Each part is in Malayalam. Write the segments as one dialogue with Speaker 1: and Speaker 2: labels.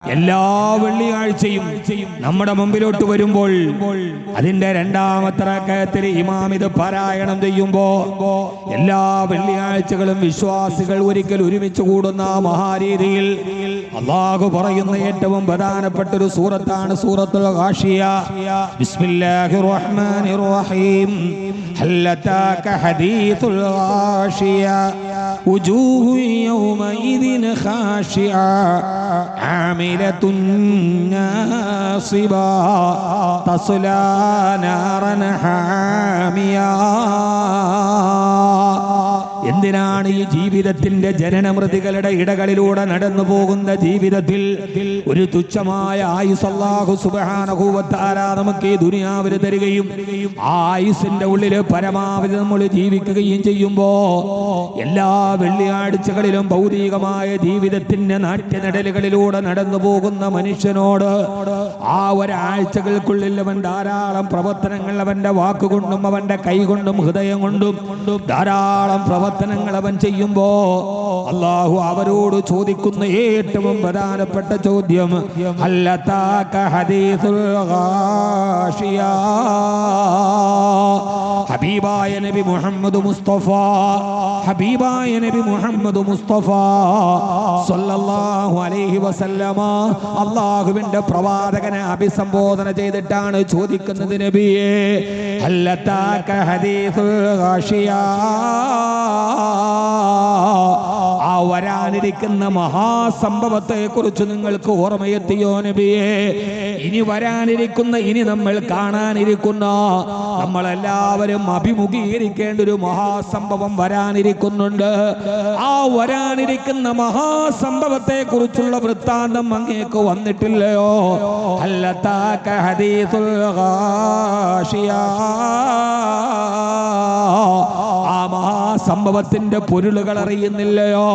Speaker 1: എല്ലാ വെള്ളിയാഴ്ചയും നമ്മുടെ മുമ്പിലോട്ട് വരുമ്പോൾ അതിന്റെ രണ്ടാമത്തെ റക്അത്തിൽ ഇമാം ഇത് പാരായണം ചെയ്യുമ്പോ എല്ലാ വെള്ളിയാഴ്ചകളും വിശ്വാസികൾ ഒരിക്കൽ ഒരുമിച്ച് കൂടുന്ന മഹാരീതിയിൽ അല്ലാഹു പറയുന്ന ഏറ്റവും പ്രധാനപ്പെട്ട ഒരു സൂറത്താണ് സൂറത്തുൽ ഗാഷിയ. ബിസ്മില്ലാഹിർ റഹ്മാനിർ റഹീം. ഹൽ അതാക ഹദീസുൽ ഗാഷിയ വജൂഹു യൗമഇദിൻ ഖാശിഅ ആമിലത്തുൻ നാസിബ തസ്ലാ നാറൻ ഹാമിയ. എന്തിനാണ് ഈ ജീവിതത്തിന്റെ ജനനമൃതികളുടെ ഇടകളിലൂടെ നടന്നു പോകുന്ന ജീവിതത്തിൽ ഒരു തുച്ഛമായ ആയുസ് അല്ലാഹു സുബ്ഹാനഹു വ തആല നമുക്ക് ഈ ദുനിയാവിൽ തരികയും ആ ആയുസിന്റെ ഉള്ളിൽ പരമാവധി നമ്മൾ ജീവിക്കുകയും ചെയ്യുമ്പോ എല്ലാ വെള്ളിയാഴ്ചകളിലും ഭൗതികമായ ജീവിതത്തിന്റെ നാട്യനടലുകളിലൂടെ നടന്നു പോകുന്ന മനുഷ്യനോട് ആ ഒരാഴ്ചകൾക്കുള്ളിൽ അവൻ ധാരാളം പ്രവർത്തനങ്ങൾ അവന്റെ വാക്കുകൊണ്ടും അവന്റെ കൈകൊണ്ടും ഹൃദയം കൊണ്ടും ധാരാളം പ്രവർത്തനങ്ങൾ അവൻ ചെയ്യുമ്പോ അല്ലാഹു അവരോട് ചോദിക്കുന്ന ഏറ്റവും പ്രധാനപ്പെട്ട ചോദ്യം ഹൽ അതാക ഹദീസുൽ ഗാഷിയ. ഹബീബായ നബി മുഹമ്മദ് മുസ്തഫ ഹബീബായ നബി മുഹമ്മദ് മുസ്തഫ സല്ലല്ലാഹു അലൈഹി വസല്ലമ അല്ലാഹുവിന്റെ പ്രവാചകനെ അഭിസംബോധന ചെയ്തിട്ടാണ് ചോദിക്കുന്നത്, നബിയേ ഹൽ അതാക ഹദീസുൽ ഗാഷിയ, ആ വരാനിരിക്കുന്ന മഹാസംഭവത്തെ കുറിച്ച് നിങ്ങൾക്ക് ഓർമ്മയെത്തിയോ നബിയേ? ഇനി വരാനിരിക്കുന്ന, ഇനി നമ്മൾ കാണാനിരിക്കുന്ന, നമ്മളെല്ലാവരും അഭിമുഖീകരിക്കേണ്ട ഒരു മഹാസംഭവം വരാനിരിക്കുന്നുണ്ട്. ആ വരാനിരിക്കുന്ന മഹാസംഭവത്തെ കുറിച്ചുള്ള വൃത്താന്തം അങ്ങേക്ക് വന്നിട്ടില്ലയോ? ഹൽ അതാക ഹദീസുൽ ഗാഷിയ, ആ മഹാസംഭവത്തിന്റെ പൊരുളുകൾ അറിയുന്നില്ലയോ?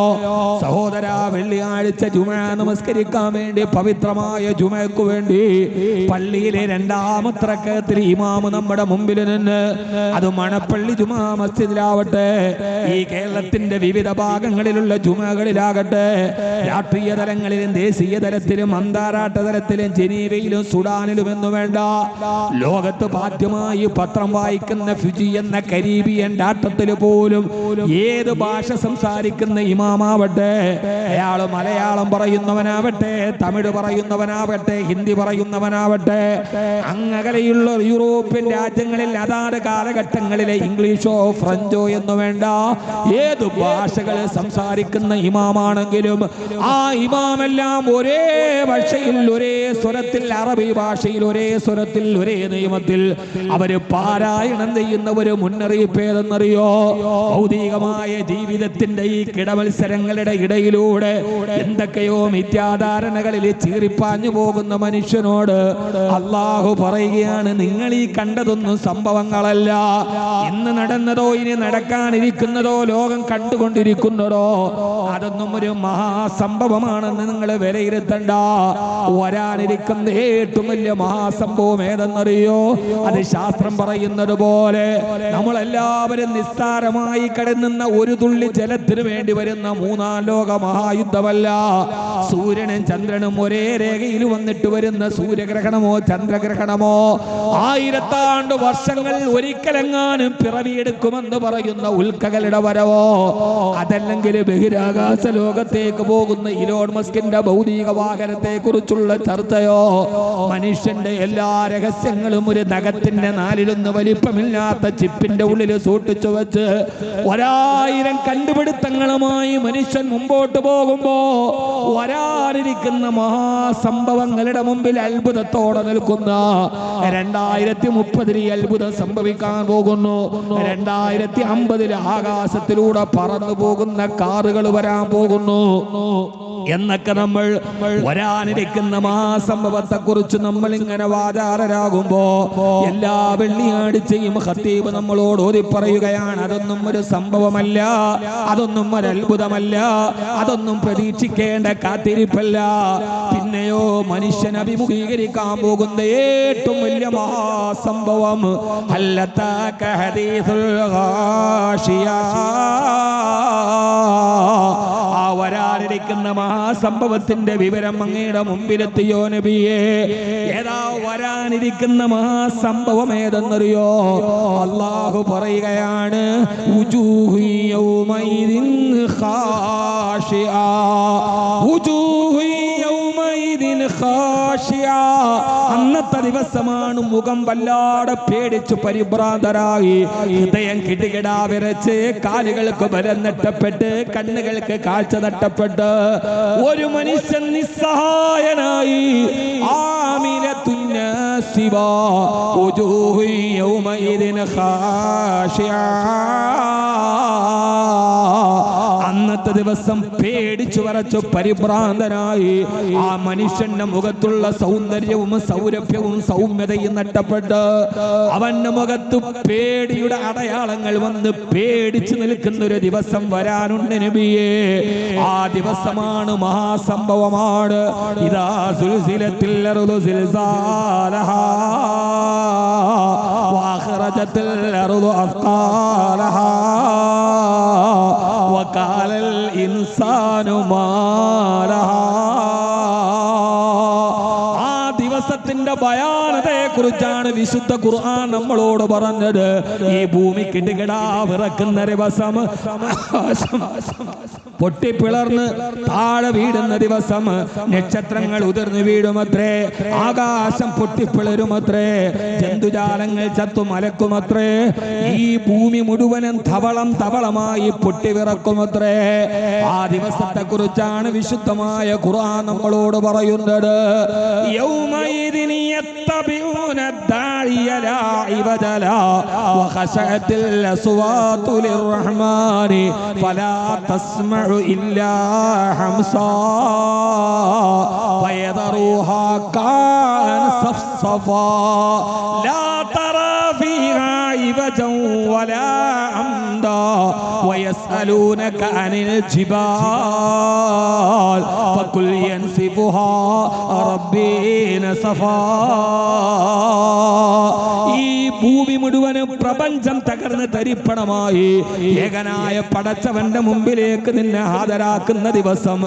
Speaker 1: സഹോദര, വെള്ളിയാഴ്ച ജുമുഅ നമസ്കരിക്കാൻ വേണ്ടി, പവിത്രമായ ജുമുഅക്ക് വേണ്ടി പള്ളിയിലെ രണ്ടാമത്തെ റക്അത്തിൽ ഇമാം നമ്മുടെ മുമ്പിൽ നിന്ന്, അത് മണപ്പള്ളി ജുമുഅ മസ്ജിദിലാവട്ടെ, ഈ കേരളത്തിന്റെ വിവിധ ഭാഗങ്ങളിലുള്ള ജുമുഅകളിലാകട്ടെ, രാഷ്ട്രീയ തലങ്ങളിലും ദേശീയ തലത്തിലും അന്താരാഷ്ട്ര തലത്തിലും ജനീവയിലും സുഡാനിലും എന്നു വേണ്ട ലോകത്ത് പാഠ്യമായി പത്രം വായിക്കുന്ന ഫിജി എന്ന കരീബിയൻ രാഷ്ട്രത്തിൽ പോലും ഏത് ഭാഷ സംസാരിക്കുന്ന ഇമാമാവട്ടെ, അയാൾ മലയാളം പറയുന്നവനാവട്ടെ, തമിഴ് പറയുന്നവനാവട്ടെ, ഹിന്ദി പറയുന്നവനാവട്ടെ, അങ്ങകലെയുള്ള യൂറോപ്യൻ രാജ്യങ്ങളിൽ അതാത് കാലഘട്ടങ്ങളിലെ ഇംഗ്ലീഷോ ഫ്രഞ്ചോ എന്ന് വേണ്ട ഏത് ഭാഷകൾ സംസാരിക്കുന്ന ഇമാമാണെങ്കിലും ആ ഇമാമെല്ലാം ഒരേ ഭാഷയിൽ, ഒരേ സ്വരത്തിൽ, അറബി ഭാഷയിൽ ഒരേ സ്വരത്തിൽ, ഒരേ നിയമത്തിൽ അവര് പാരായണം ചെയ്യുന്ന ഒരു മുന്നറിയിപ്പ് ഏതെന്നറിയോ? ഭൗതികമായ ജീവിതത്തിന്റെ ഈ കിടമത്സരങ്ങളുടെ ഇടയിലൂടെ എന്തൊക്കെയോ മിഥ്യാധാരണകളിൽ ചീറിപ്പാഞ്ഞു പോകുന്ന മനുഷ്യനോട് അല്ലാഹു പറയുകയാണ്, നിങ്ങൾ ഈ കണ്ടതൊന്നും സംഭവങ്ങളല്ല, ഇന്ന് നടന്നതോ ഇനി നടക്കാനിരിക്കുന്നതോ ലോകം കണ്ടുകൊണ്ടിരിക്കുന്നതോ അതൊന്നും ഒരു മഹാസംഭവമാണെന്ന് നിങ്ങൾ വിലയിരുത്തണ്ട. വരാനിരിക്കുന്ന ഏറ്റവും വലിയ മഹാസംഭവം ഏതെന്നറിയോ? അത് ശാസ്ത്രം പറയുന്നത് പോലെ നമ്മളെല്ലാവരും നിസ്സാരമായി കിടന്നുന്ന ഒരു തുള്ളി ജലത്തിന് വേണ്ടി വരുന്ന മൂന്നാം ലോക മഹായുദ്ധമല്ല. സൂര്യനും ചന്ദ്രനും ഒരേ രേഖയിൽ വന്നിട്ട് വരുന്ന സൂര്യഗ്രഹണമോ ചന്ദ്രഗ്രഹണമോ 1000 ആണ്ട് വർഷങ്ങൾ ഒരിക്കലെങ്ങാനും പിറവിയെടുക്കുമെന്ന് പറയുന്ന ഉൽക്കകളുടെ വരവോ, അതല്ലെങ്കിൽ ബഹിരാകാശ ലോകത്തേക്ക് പോകുന്ന ഇലോൺ മസ്കിന്റെ ഭൗതിക വാഹനത്തെ കുറിച്ചുള്ള ചർച്ചയോ, മനുഷ്യന്റെ എല്ലാ രഹസ്യങ്ങളും ഒരു നഖത്തിന്റെ 4 വലിപ്പമില്ലാത്ത ചിപ്പിന്റെ ഉള്ളിൽ സൂക്ഷിച്ചു വെച്ച് 1000 കണ്ടുപിടുത്തങ്ങളുമായി മനുഷ്യൻ മുമ്പോട്ട് പോകുമ്പോ വരാനിരിക്കുന്ന മഹാസംഭവങ്ങളുടെ മുമ്പിൽ അത്ഭുതത്തോടെ നിൽക്കുന്ന 2030 അത്ഭുതം സംഭവിക്കാൻ പോകുന്നു. 2050 ആകാശത്തിലൂടെ പറന്നു പോകുന്ന കാറുകൾ വരാൻ പോകുന്നു എന്നൊക്കെ നമ്മൾ വരാനിരിക്കുന്ന മഹാസംഭവത്തെ കുറിച്ച് നമ്മൾ ഇങ്ങനെ വാചാലരാകുമ്പോ എല്ലാ വെള്ളിയാഴ്ചയും ഖത്തീബ് നമ്മളോട് ഓതി പറയുകയാണ്, അതൊന്നും ഒരു സംഭവമല്ല, അതൊന്നും ഒരു അത്ഭുതമല്ല, അതൊന്നും പ്രതീക്ഷിക്കേണ്ട കാത്തിരിപ്പല്ല. പിന്നെയോ മനുഷ്യൻ അഭിമുഖീകരിക്കാൻ പോകുന്ന ഏറ്റവും വലിയ മഹാസംഭവം ഹല്ലതാക ഹദീസുൽ ഗാശിയ. ആ വരാനിരിക്കുന്ന മഹാസംഭവത്തിന്റെ വിവരം അങ്ങയുടെ മുമ്പിലെത്തിയോ നബിയേ? ഏതാ വരാനിരിക്കുന്ന മഹാസംഭവം ഏതെന്നറിയോ? അല്ലാഹു പറയുകയാണ്, വുജൂഹു യൗമൈദിൻ ഖാശിഅ, വുജൂഹു യൗമൈദിൻ ഖാശിഅ. അന്നത്തെ ദിവസമാണ് മുഖം വല്ലാതെ പേടിച്ചു പരിഭ്രാന്തരായി, ഹൃദയം കിടുകിടാ വിറച്ച്, കാലുകൾക്ക് ബലം നഷ്ടപ്പെട്ട്, കണ്ണുകൾക്ക് കാഴ്ച നഷ്ടപ്പെട്ട്, ഒരു മനുഷ്യൻ നിസ്സഹായനായി. ആമിനത്തുൻ നാസിബ, വുജൂഹു യൗമൈദിൻ ഖാശിഅ. അന്നത്തെ ദിവസം പേടിച്ചു വരച്ചു പരിഭ്രാന്തനായി. ആ മനുഷ്യന്റെ മുഖത്തുള്ള സൗന്ദര്യവും സൗരഭ്യവും സൗമ്യതയും നഷ്ടപ്പെട്ട് അവന്റെ മുഖത്ത് പേടിയുടെ അടയാളങ്ങൾ വന്ന് പേടിച്ചു നിൽക്കുന്ന ഒരു ദിവസം വരാനുണ്ട് നബിയേ. ആ ദിവസമാണ് മഹാസംഭവമാണ്. ഇദാ സുൽസിലത്തിൽ അർദു സിൽസാലഹാ വഅഖറജത്തിൽ അർദു അസ്ഖാലഹാ വഖാലൽ ഇൻസാനു മാ ലഹാ. ദിവസത്തിന്റെ ഭയാനതയെ കുറിച്ചാണ് വിശുദ്ധ ഖുർആൻ നമ്മളോട് പറഞ്ഞത്. ഈ ഭൂമി കിടുകിടാ വിറക്കുന്ന ദിവസം, പൊട്ടിപ്പിളർന്ന് താഴെ വീടുന്ന ദിവസം, നക്ഷത്രങ്ങൾ ഉതിർന്നു വീഴുമത്രേ, ആകാശം പൊട്ടിപ്പിളരുമത്രേ, ജന്തുജാലങ്ങൾ ചത്തു മലക്കുമത്രേ, ഈ ഭൂമി മുഴുവനും തവളം തവളമായി പൊട്ടിവിറക്കുമത്രേ. ആ ദിവസത്തെ കുറിച്ചാണ് വിശുദ്ധമായ ഖുർആൻ നമ്മളോട് പറയുന്നത്. യൗമൈദിൻ യത്തബിഊന ദാഇയ ലാ ഇവദ ലഹു വഖശഅത്തിൽ അസ്വാതു ലിർറഹ്മാനി ഫലാ തസ്മഉ ഇല്ലാ ഹംസാ വയദറുഹാ കാൻ സഫ്സഫാ ലാ തറാ ഫീഹാ ഇവജൻ വലാ അംദാ വയസ്അലൂനക അനിൽ ജിബാൽ ഫകുൽ യൻസിഫുഹാ റബ്ബി നസഫാ. ഈ ഭൂമി മുഴുവനും പ്രപഞ്ചം തകർന്ന് തരിപ്പണമായി ഏകനായ പടച്ചവന്റെ മുമ്പിലേക്ക് നിന്നെ ഹാജരാക്കുന്ന ദിവസം.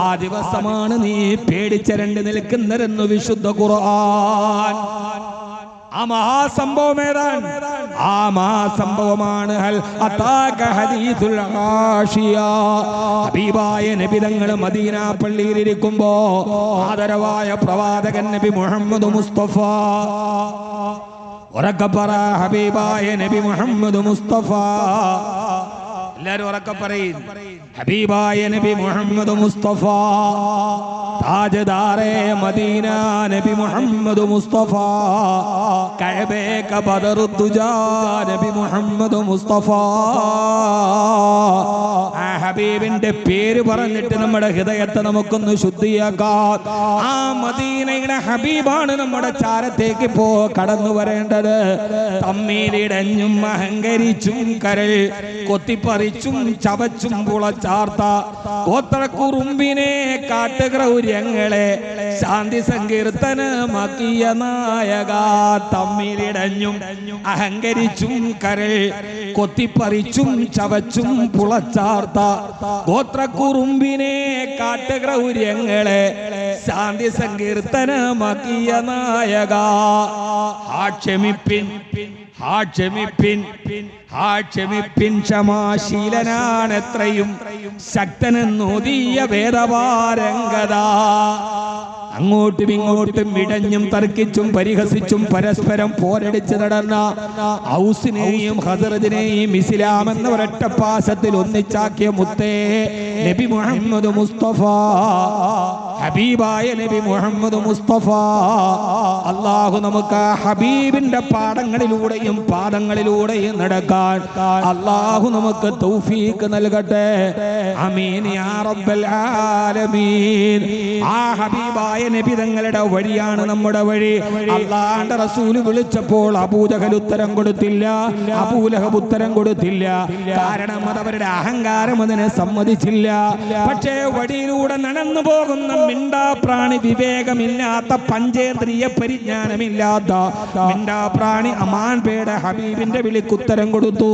Speaker 1: ആ ദിവസമാണ് നീ പേടിച്ചരണ്ട് നിൽക്കുന്നതെന്ന് വിശുദ്ധ ഖുർആൻ. ആ മഹാസംഭവം ഏതാണ്? ആ മഹാസംഭവമാണ് ഹൽ അതാക ഹദീസുൽ ഗാശിയ. ഹബീബായ നബി തങ്ങൾ മദീന പള്ളിയിൽ ഇരിക്കുമ്പോ ആദരവായ പ്രവാചകൻ നബി മുഹമ്മദ് മുസ്തഫ, ഉറക്കെ പറ, ഹബീബായ നബി മുഹമ്മദ് മുസ്തഫ. എല്ലാരും ഉറക്കെ പറയും, ഹബീബായ നബി മുഹമ്മദ് മുസ്തഫ, താജ്ദാറെ മദീന നബി മുഹമ്മദ് മുസ്തഫ, കഅബേ ക ബദറുദ്ദുജാ നബി മുഹമ്മദ് മുസ്തഫ. ആ ഹബീബിന്റെ പേര് പറഞ്ഞിട്ട് നമ്മുടെ ഹൃദയത്തെ നമുക്കൊന്ന് ശുദ്ധിയാക്കാം. ആ മദീനയുടെ ഹബീബാണ് നമ്മുടെ ചാരത്തേക്ക് കടന്നു വരേണ്ടത്. തമ്മിലിടഞ്ഞും അഹങ്കരിച്ചും കരൾ കൊത്തിപ്പറിച്ചും ചവച്ചും പുളച്ചാർത്ത ഗോത്രക്കുറുമ്പിനെ കാട്ടുഗ്രൗര്യങ്ങളെ ശാന്തി സങ്കീർത്തനമാക്കിയ നായക. തമ്മിലിടഞ്ഞും അഹങ്കരിച്ചും കരൾ കൊത്തിപ്പറിച്ചും ചവച്ചും പുളച്ചാർത്ത ഗോത്രക്കുറുമ്പിനെ കാട്ടുഗ്രൗര്യങ്ങളെ ശാന്തി സങ്കീർത്തനമാക്കിയ നായക. ക്ഷമിപ്പിൻ, ക്ഷമിപ്പിൻ, ക്ഷമിപ്പിൻ, ക്ഷമാശീലനാണ് എത്രയും ശക്തനെന്നോദിയ വേദപാരംഗത. അങ്ങോട്ടും ഇങ്ങോട്ടും ഇടഞ്ഞും തർക്കിച്ചും പരിഹസിച്ചും പരസ്പരം പോരടിച്ച് നടന്ന ഔസിനെയും ഖസറജിനെയും ഇസ്ലാം എന്ന ഒരൊറ്റപ്പാശത്തിൽ ഒന്നിച്ചാക്കിയ മുത്തേ നബി മുഹമ്മദ് മുസ്തഫ, ഹബീബായ നബി മുഹമ്മദ് മുസ്തഫ. അല്ലാഹു നമുക്ക് ഹബീബിന്റെ പാടങ്ങളിലൂടെയും പാദങ്ങളിലൂടെയും നടക്കാൻ അല്ലാഹു നമുക്ക് തൗഫീഖ് നൽകട്ടെ. ആമീൻ യാ റബ്ബൽ ആലമീൻ. ആ ഹബീബായ നബി തങ്ങളുടെ വഴിയാണ് നമ്മുടെ വഴി. അല്ലാഹുവിന്റെ റസൂൽ വിളിച്ചപ്പോൾ അബൂജഹൽ ഉത്തരം കൊടുത്തില്ല, അബൂലഹബ് ഉത്തരം കൊടുത്തില്ല. കാരണം അത് അവരുടെ അഹങ്കാരം അതിനെ സമ്മതിച്ചില്ല. പക്ഷേ വഴിയിലൂടെ നടന്നു പോകുന്ന മിണ്ടാപ്രാണി, വിവേകമില്ലാത്ത, പഞ്ചേന്ദ്രിയ പരിജ്ഞാനമില്ലാത്ത മിണ്ടാപ്രാണി അമാൻപേടെ ഹബീബിന്റെ വിളിക്കുത്തരം കൊടുത്തു.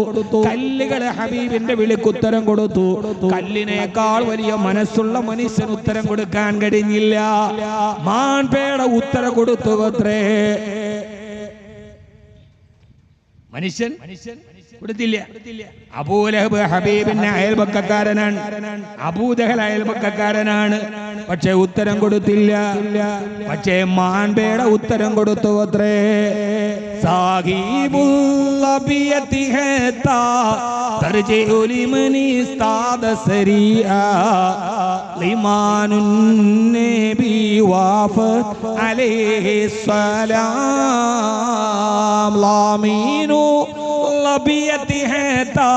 Speaker 1: കല്ലുകളെ ഹബീബിന്റെ വിളിക്കുത്തരം കൊടുത്തു. കല്ലിനേക്കാൾ വലിയ മനസ്സുള്ള മനുഷ്യന് ഉത്തരം കൊടുക്കാൻ കഴിഞ്ഞില്ല. മാൻപേടെ ഉത്തരം കൊടുത്തു അത്രേ. മനുഷ്യൻ കൊടുത്തില്ല. അബൂലഹബ് ഹബീബിന്റെ അയൽപക്കക്കാരനാണ്, അബൂജഹൽ അയൽപക്കക്കാരനാണ്. പക്ഷെ ഉത്തരം കൊടുത്തില്ല. പക്ഷേ മാൻപേടെ ഉത്തരം കൊടുത്തു അത്രേ. സാഹിബുല്ലബിയതി ഹത്താ തർജിഉ ലിമനി ഇസ്താദ സരിഅ ലിമാനുൻ നബി വഫത് അലൈഹി സലാം ലാമീനു ലബിയതി ഹത്താ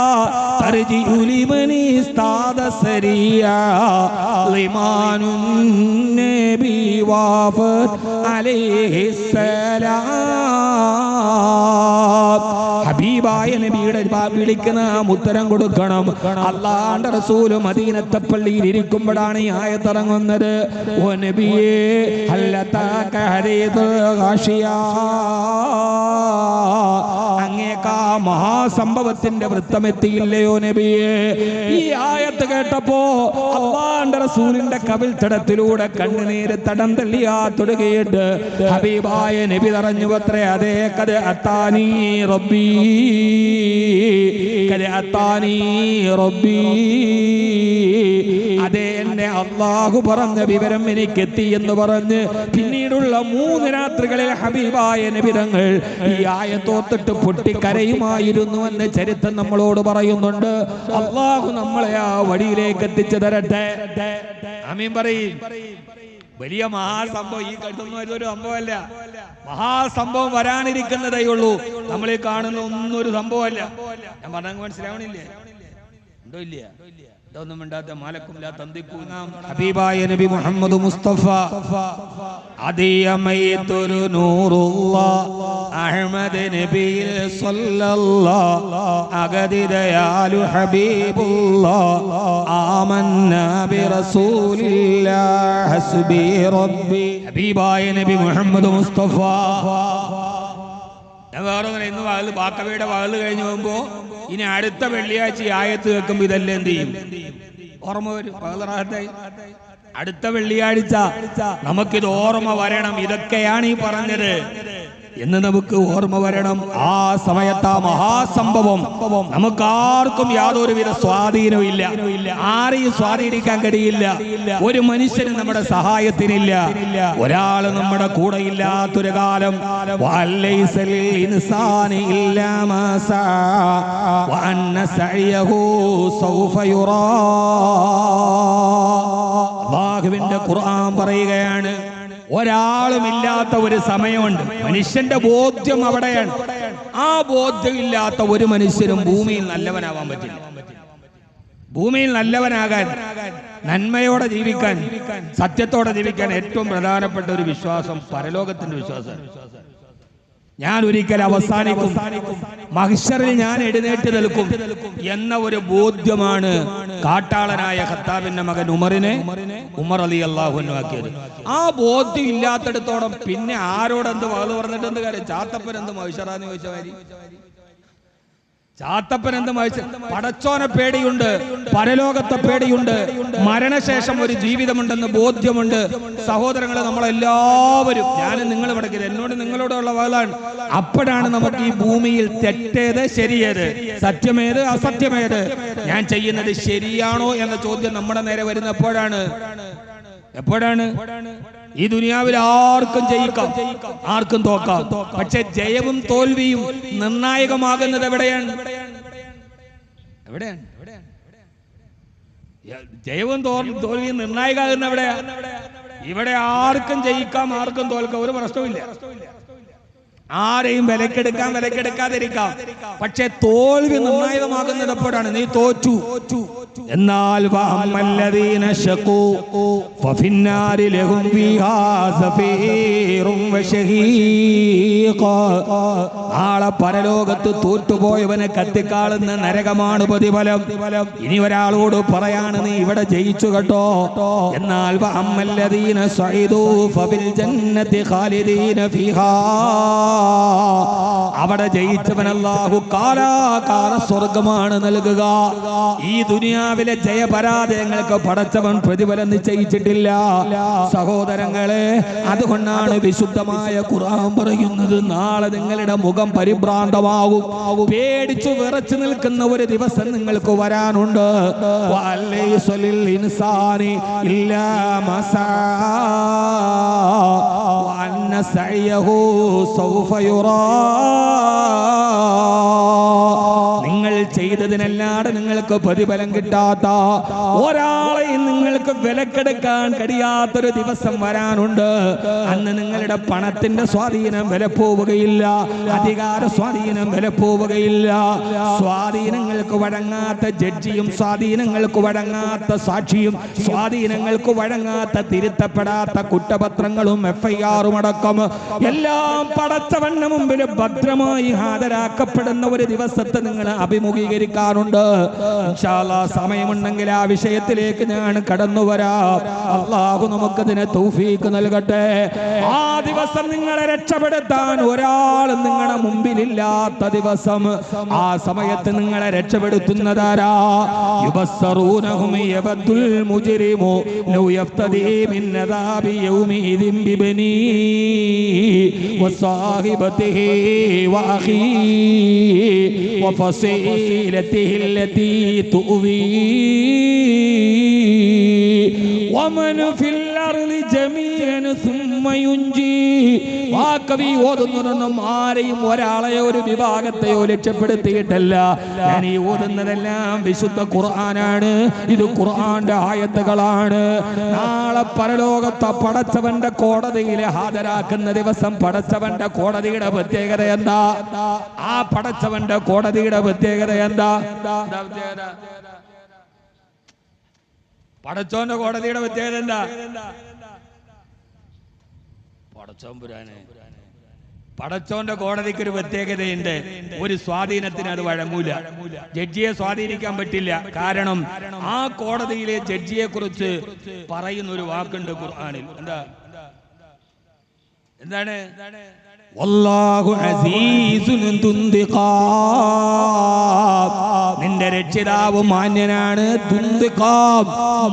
Speaker 1: തർജിഉ ലിമനി ഇസ്താദ സരിഅ ലിമാനുൻ നബി വഫത് അലൈഹി സലാം. ഹബീബായ നബിയുടെ വിളിക്കുന്ന ഉത്തരം കൊടുക്കണം. അല്ലാഹുവിന്റെ റസൂല് മദീനത്തെ പള്ളിയിൽ ഇരിക്കുമ്പോഴാണ് ഈ ആയത്ത് ഇറങ്ങുന്നത്. ഓ നബിയേ ഹല്ലതാക ഹദീസുൽ ഗാശിയ, അങ്ങേക്കാ മഹാസംഭവത്തിന്റെ വൃത്തമെത്തിയില്ലയോ നബിയേ? ഈ ആയത്ത് കേട്ടപ്പോ അല്ലാഹുവിന്റെ റസൂലിന്റെ കവിൾ തടത്തിലൂടെ കണ്ണുനീര് തടം തള്ളിയാ തൊടുകയിട്ട് ഹബീബായ നബി പറഞ്ഞു അത്രേ, അതേ കദ അത്താനി റബ്ബി, കദ അത്താനി റബ്ബി, അതേ എന്നെ അല്ലാഹു പറഞ്ഞ വിവരം എനിക്ക് എത്തി എന്ന് പറഞ്ഞ് പിന്നീടുള്ള 3 രാത്രികളിൽ ഹബീബായ നബി തങ്ങൾ ഈ ആയത്തോത്തിട്ട് പൊട്ടിക്കരയുമായിരുന്നു എന്ന് ചരിത്രം നമ്മളോട് പറയുന്നുണ്ട്. അല്ലാഹു നമ്മളെ ആ വഴിയിലേക്ക് എത്തിച്ചു തരട്ടെ. ആമീൻ പറയും. വലിയ മഹാസംഭവം ഈ കണ്ടുന്ന ഒരു സംഭവമല്ല, മഹാസംഭവം വരാനിരിക്കുന്നതേ ഉള്ളൂ. നമ്മൾ ഈ കാണുന്ന ഒന്നും ഒരു സംഭവമല്ല. ഞാൻ പറഞ്ഞ മനസ്സിലാവണില്ലേ? ഉണ്ടോ ഇല്ല? ഇതൊന്നും മിണ്ടാത്ത മാലക്കും ലാ തന്ദിക്കൂന. ഹബീബായ നബി മുഹമ്മദ് മുസ്തഫ അതിയമൈതുൽ നൂറുല്ലാഹ് അഹ്മദ് നബി സല്ലല്ലാഹു അഗദിദയാലു ഹബീബുല്ലാഹ് ആമന്നാ ബി റസൂലില്ലാഹ് ഹസ്ബി റബ്ബി. ഹബീബായ നബി മുഹമ്മദ് മുസ്തഫ. വേറെ ഇന്ന് വാതിൽ ബാക്കവയുടെ വാതിൽ കഴിഞ്ഞു പോകുമ്പോ ഇനി അടുത്ത വെള്ളിയാഴ്ച ആയത്ത് കേൾക്കുമ്പോ ഇതെല്ലാം എന്ത് ചെയ്യും? ഓർമ്മ വരും. പകലറാഹത്തായി അടുത്ത വെള്ളിയാഴ്ച നമുക്കിത് ഓർമ്മ വരണം. ഇതൊക്കെയാണ് ഈ പറഞ്ഞത് എന്ന് നമുക്ക് ഓർമ്മ വരണം. ആ സമയത്ത് ആ മഹാസംഭവം നമുക്കാർക്കും യാതൊരുവിധ സ്വാധീനവും ഇല്ല. ആരെയും സ്വാധീനിക്കാൻ കഴിയില്ല. ഒരു മനുഷ്യനും നമ്മുടെ സഹായത്തിനില്ല. ഒരാള് നമ്മുടെ കൂടെ ഇല്ലാത്തൊരു കാലം. അല്ലാഹുവിന്റെ ഖുർആൻ പറയുകയാണ്, ഒരാളുമില്ലാത്ത ഒരു സമയമുണ്ട്. മനുഷ്യന്റെ ബോധ്യം അവിടെയാണ്. ആ ബോധ്യമില്ലാത്ത ഒരു മനുഷ്യരും ഭൂമിയിൽ നല്ലവനാവാൻ പറ്റില്ല. ഭൂമിയിൽ നല്ലവനാകാൻ, നന്മയോടെ ജീവിക്കാൻ, സത്യത്തോടെ ജീവിക്കാൻ ഏറ്റവും പ്രധാനപ്പെട്ട ഒരു വിശ്വാസം പരലോകത്തിന്റെ വിശ്വാസം. ഞാൻ ഒരിക്കൽ അവസാനിക്കും, മഹ്ശറിൽ ഞാൻ എഴുന്നേറ്റ് നിൽക്കും എന്ന ഒരു ബോധ്യമാണ് കാട്ടാളനായ ഖത്താബിന്റെ മകൻ ഉമർ റളിയല്ലാഹു അൻഹു ആക്കിയത്. ആ ബോധ്യം ഇല്ലാത്തടത്തോളം പിന്നെ ആരോടെന്ത് വാള് പറഞ്ഞിട്ടെന്ത് കാര്യം? ചാത്തപ്പൻ എന്ത് മഹ്ശറാന്ന് ചോദിച്ച മാതിരി. ചാത്തപ്പൻ എന്ത് പടച്ചോനെ പേടിയുണ്ട്, പരലോകത്തെ പേടിയുണ്ട്, മരണശേഷം ഒരു ജീവിതമുണ്ടെന്ന് ബോധ്യമുണ്ട്. സഹോദരങ്ങളെ, നമ്മളെല്ലാവരും, ഞാനും നിങ്ങൾ പഠിക്കരുത്, എന്നോട് നിങ്ങളോടുള്ള വാളാണ്. അപ്പോഴാണ് നമുക്ക് ഈ ഭൂമിയിൽ തെറ്റേത് ശരിയേത്, സത്യമേത് അസത്യമേത്, ഞാൻ ചെയ്യുന്നത് ശരിയാണോ എന്ന ചോദ്യം നമ്മുടെ നേരെ വരുന്ന എപ്പോഴാണ്? ഈ ദുനിയാവിൽ ആർക്കും ജയിക്കാം, ആർക്കും തോക്കാം. പക്ഷെ ജയവും തോൽവിയും നിർണായകമാകുന്നത് എവിടെയാണ്? ജയവും തോൽവിയും നിർണായകമാകുന്ന എവിടെയാ? ഇവിടെ ആർക്കും ജയിക്കാം, ആർക്കും തോൽക്കാം, ഒരു പ്രശ്നമില്ല. ആരെയും വിലക്കെടുക്കാതിരിക്കാം. പക്ഷെ തോൽവി നിർണായകമാകുന്നത് എപ്പോഴാണ്? നീ തോറ്റു, എന്നാൽ വഅമ്മല്ലദീന ശഖൂ ഫഫിന്നാരി ലഹും ഫീഹാ സഫീറും വശഹീഖ. നാളെ പരലോകത്ത് തോറ്റുപോയവനെ കത്തിക്കാളുന്ന നരകമാണ് പ്രതിഫലം. ഇനി ഒരാളോട് പറയാണ് നീ ഇവിടെ ജയിച്ചു കേട്ടോ. എന്നാൽ വഅമ്മല്ലദീന സഈദൂ ഫബിൽ ജന്നതി ഖാലിദീന ഫീഹാ. അവിടെ ജയിച്ചവൻ അല്ലാഹു കാലാകാല സ്വർഗ്ഗമാണ് നൽകുക. ഈ ദുനിയാവിലെ ജയപരാജയങ്ങൾക്ക് പടച്ചവൻ പ്രതിഫലം നിശ്ചയിച്ചിട്ടില്ല സഹോദരങ്ങളെ. അതുകൊണ്ടാണ് വിശുദ്ധമായ ഖുർആൻ പറയുന്നത് നാളെ നിങ്ങളുടെ മുഖം പരിഭ്രാന്തമാകും. പേടിച്ചു വിറച്ചു നിൽക്കുന്ന ഒരു ദിവസം നിങ്ങൾക്ക് വരാനുണ്ട്. വലൈസലിൽ ഇൻസാനി ഇല്ലാ മസാ വഅന്ന സഅയഹു സൗഫ യുറാ. നിങ്ങൾ ചെയ്തതിനല്ലാതെ നിങ്ങൾക്ക് പ്രതിഫലം കിട്ടാത്ത ഒരാളെയും നിങ്ങൾക്ക് വിലക്കെടുക്കാൻ കഴിയാത്തൊരു ദിവസം വരാനുണ്ട്. അന്ന് നിങ്ങളുടെ പണത്തിന്റെ സ്വാധീനം വില പോവുകയില്ല, അധികാര സ്വാധീനം വില പോവുകയില്ല. സ്വാധീനങ്ങൾക്ക് വഴങ്ങാത്ത ജഡ്ജിയും സ്വാധീനങ്ങൾക്ക് വഴങ്ങാത്ത സാക്ഷിയും സ്വാധീനങ്ങൾക്ക് വഴങ്ങാത്ത തിരുത്തപ്പെടാത്ത കുറ്റപത്രങ്ങളും FIR-ഉം അടക്കം എല്ലാം പടച്ചവന്റെ മുമ്പിൽ ഭദ്രമായി ഹാജരാക്കപ്പെടുന്ന ഒരു ദിവസത്തെ നിങ്ങൾ അഭിമുഖീകരിക്കാറുണ്ട്. ഇൻഷാ അല്ലാഹ് സമയമുണ്ടെങ്കിൽ ആ വിഷയത്തിലേക്ക് ഞാൻ കടന്നു വരാം. അല്ലാഹു നമുക്കതിനെ തൗഫീഖ് നൽകട്ടെ. ആ ദിവസം നിങ്ങളെ രക്ഷപ്പെടുത്താൻ ഒരാളും നിങ്ങളുടെ മുമ്പിലില്ലാത്ത ദിവസം. ആ സമയത്ത് നിങ്ങളെ രക്ഷപ്പെടുത്തുന്നതാരാ? യുബസ്സറൂനഹും യബദ്ദുൽ മുജ്രിമു ലൗ യഫ്തദി മിൻ അദാബി യൗമിദിൻ ബിബനി വസാഹിബതിഹി വഅഖി وفصيلته التي تؤوي ومن في الأرض جميعا ثم ينجي. വാക്കവി ഓതുന്നതൊന്നും ആരെയും ഒരാളെയോ ഒരു വിഭാഗത്തെയോ രക്ഷപ്പെടുത്തിയിട്ടല്ല. ഞാൻ ഈ ഓതുന്നതെല്ലാം വിശുദ്ധ ഖുർആനാണ്. ഇത് ഖുർആന്റെ ആയത്തുകളാണ്. നാളെ പരലോകത്തെ പടച്ചവന്റെ കോടതിയിൽ ഹാജരാക്കുന്ന ദിവസം പടച്ചവന്റെ കോടതിയുടെ പ്രത്യേകത എന്താ? ആ പടച്ചവന്റെ കോടതിയുടെ പ്രത്യേകത എന്താ? പടച്ചോന്റെ കോടതിയുടെ പ്രത്യേകത എന്താ? പടച്ചോന്റെ കോടതിക്ക് ഒരു പ്രത്യേകതയുണ്ട്. ഒരു സ്വാധീനത്തിന് അത് വഴങ്ങൂല. ജഡ്ജിയെ സ്വാധീനിക്കാൻ പറ്റില്ല. കാരണം ആ കോടതിയിലെ ജഡ്ജിയെ കുറിച്ച് പറയുന്ന ഒരു വാക്കുണ്ട് ഖുർആനിൽ. എന്താണ്? വല്ലാഹു അസീസുൻ ദുന്തിഖാം. നിന്റെ രക്ഷിതാവ് മാന്യനാണ്. ദുന്തിഖാം,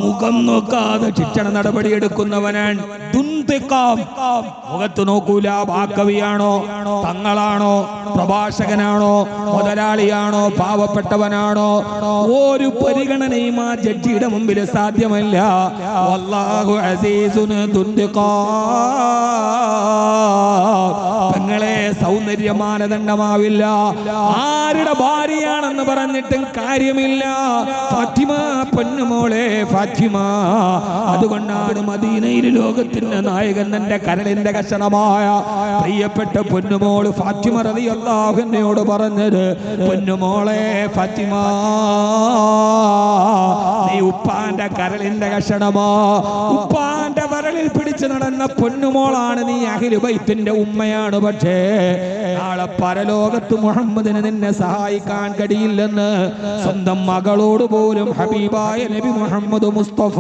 Speaker 1: മുഖം നോക്കാതെ ശിക്ഷണ നടപടി എടുക്കുന്നവനാണ്. ദുന്തിഖാം, മുഖത്ത് നോക്കൂല. വാക്കവിയാണോ, തങ്ങളാണോ, പ്രഭാഷകനാണോ, മുതലാളിയാണോ, പാവപ്പെട്ടവനാണോ, ഒരു പരിഗണനയും ആ ജഡ്ജിയുടെ മുമ്പിൽ സാധ്യമല്ല. വല്ലാഹു അസീസുൻ ദുന്തിഖാം. പെങ്ങളെ സൗന്ദര്യ മാനദണ്ഡമാവില്ല. ആരുടെ ഭാര്യയാണെന്ന് പറഞ്ഞിട്ടും കാര്യമില്ല. ഫാത്തിമ പൊന്നുമോളെ ഫാത്തിമ. അതുകൊണ്ടാണ് മദീനയിൽ ലോകത്തിന്റെ നായകൻ എന്റെ കരളിന്റെ കഷണമായ പ്രിയപ്പെട്ട പൊന്നുമോള് ഫാത്തിമ റളിയല്ലാഹു അൻഹയോട് പറഞ്ഞത്, പൊന്നുമോളെ ഫാത്തിമ, നീ ഉപ്പാന്റെ കരളിന്റെ കഷണമാ. ഉപ്പാന്റെ വരളിൽ പിടിച്ചു നടന്ന പൊന്നുമോളാണ് നീ. അഹ്ലു ബൈത്തിന്റെ ഉമ്മയാണ്. പക്ഷേ നാളെ പരലോകത്ത് മുഹമ്മദിന് നിന്നെ സഹായിക്കാൻ കഴിയില്ലെന്ന് സ്വന്തം മകളോട് പോലും ഹബീബായ നബി മുഹമ്മദ് മുസ്തഫ.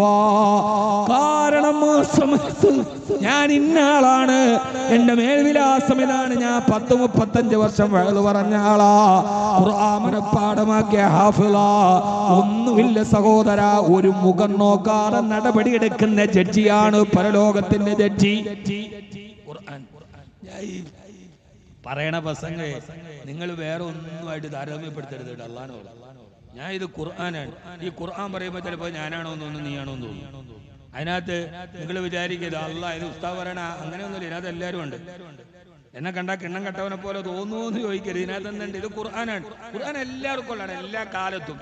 Speaker 1: കാരണം ഞാൻ ഇന്നാളാണ്, എന്റെ മേൽവിലാസം ഇതാണ്, ഞാൻ 10-35 വർഷം വഴല് പറഞ്ഞ ആളാ, ഖുർആൻ പാഠമാക്കിയ ഹാഫിളാ. ഒന്നുമില്ല സഹോദര, ഒരു മുഖം നോക്കാതെ നടപടി എടുക്കുന്ന ജഡ്ജിയാണ് പരലോകത്തിന്റെ ജഡ്ജി. പറയണ പ്രസംഗേ നിങ്ങൾ വേറെ ഒന്നുമായിട്ട് താരതമ്യപ്പെടുത്തരുത്. അല്ലാഹുവോട് ഞാൻ ഇത് ഖുർആനാണ്. ഈ ഖുർആൻ പറയുമ്പോൾ ചിലപ്പോൾ ഞാനാണോ എന്ന് തോന്നുന്നു, നീയാണോ എന്ന് തോന്നുന്നു. അതിനകത്ത് നിങ്ങൾ വിചാരിക്കരുത് അല്ലാഹ് ഇത് ഉസ്താദ് പറയണ അങ്ങനെയൊന്നുമില്ല. ഇതിനകത്ത് എല്ലാവരും ഉണ്ട്. എന്നെ കണ്ടാൽ കിണ്ണം കെട്ടവനെ പോലെ തോന്നുന്നു എന്ന് ചോദിക്കരുത്. ഇതിനകത്ത് എന്തുണ്ട്? ഇത് ഖുർആനാണ്. ഖുർആൻ എല്ലാവർക്കും ഉള്ളതാണ്, എല്ലാ കാലത്തും.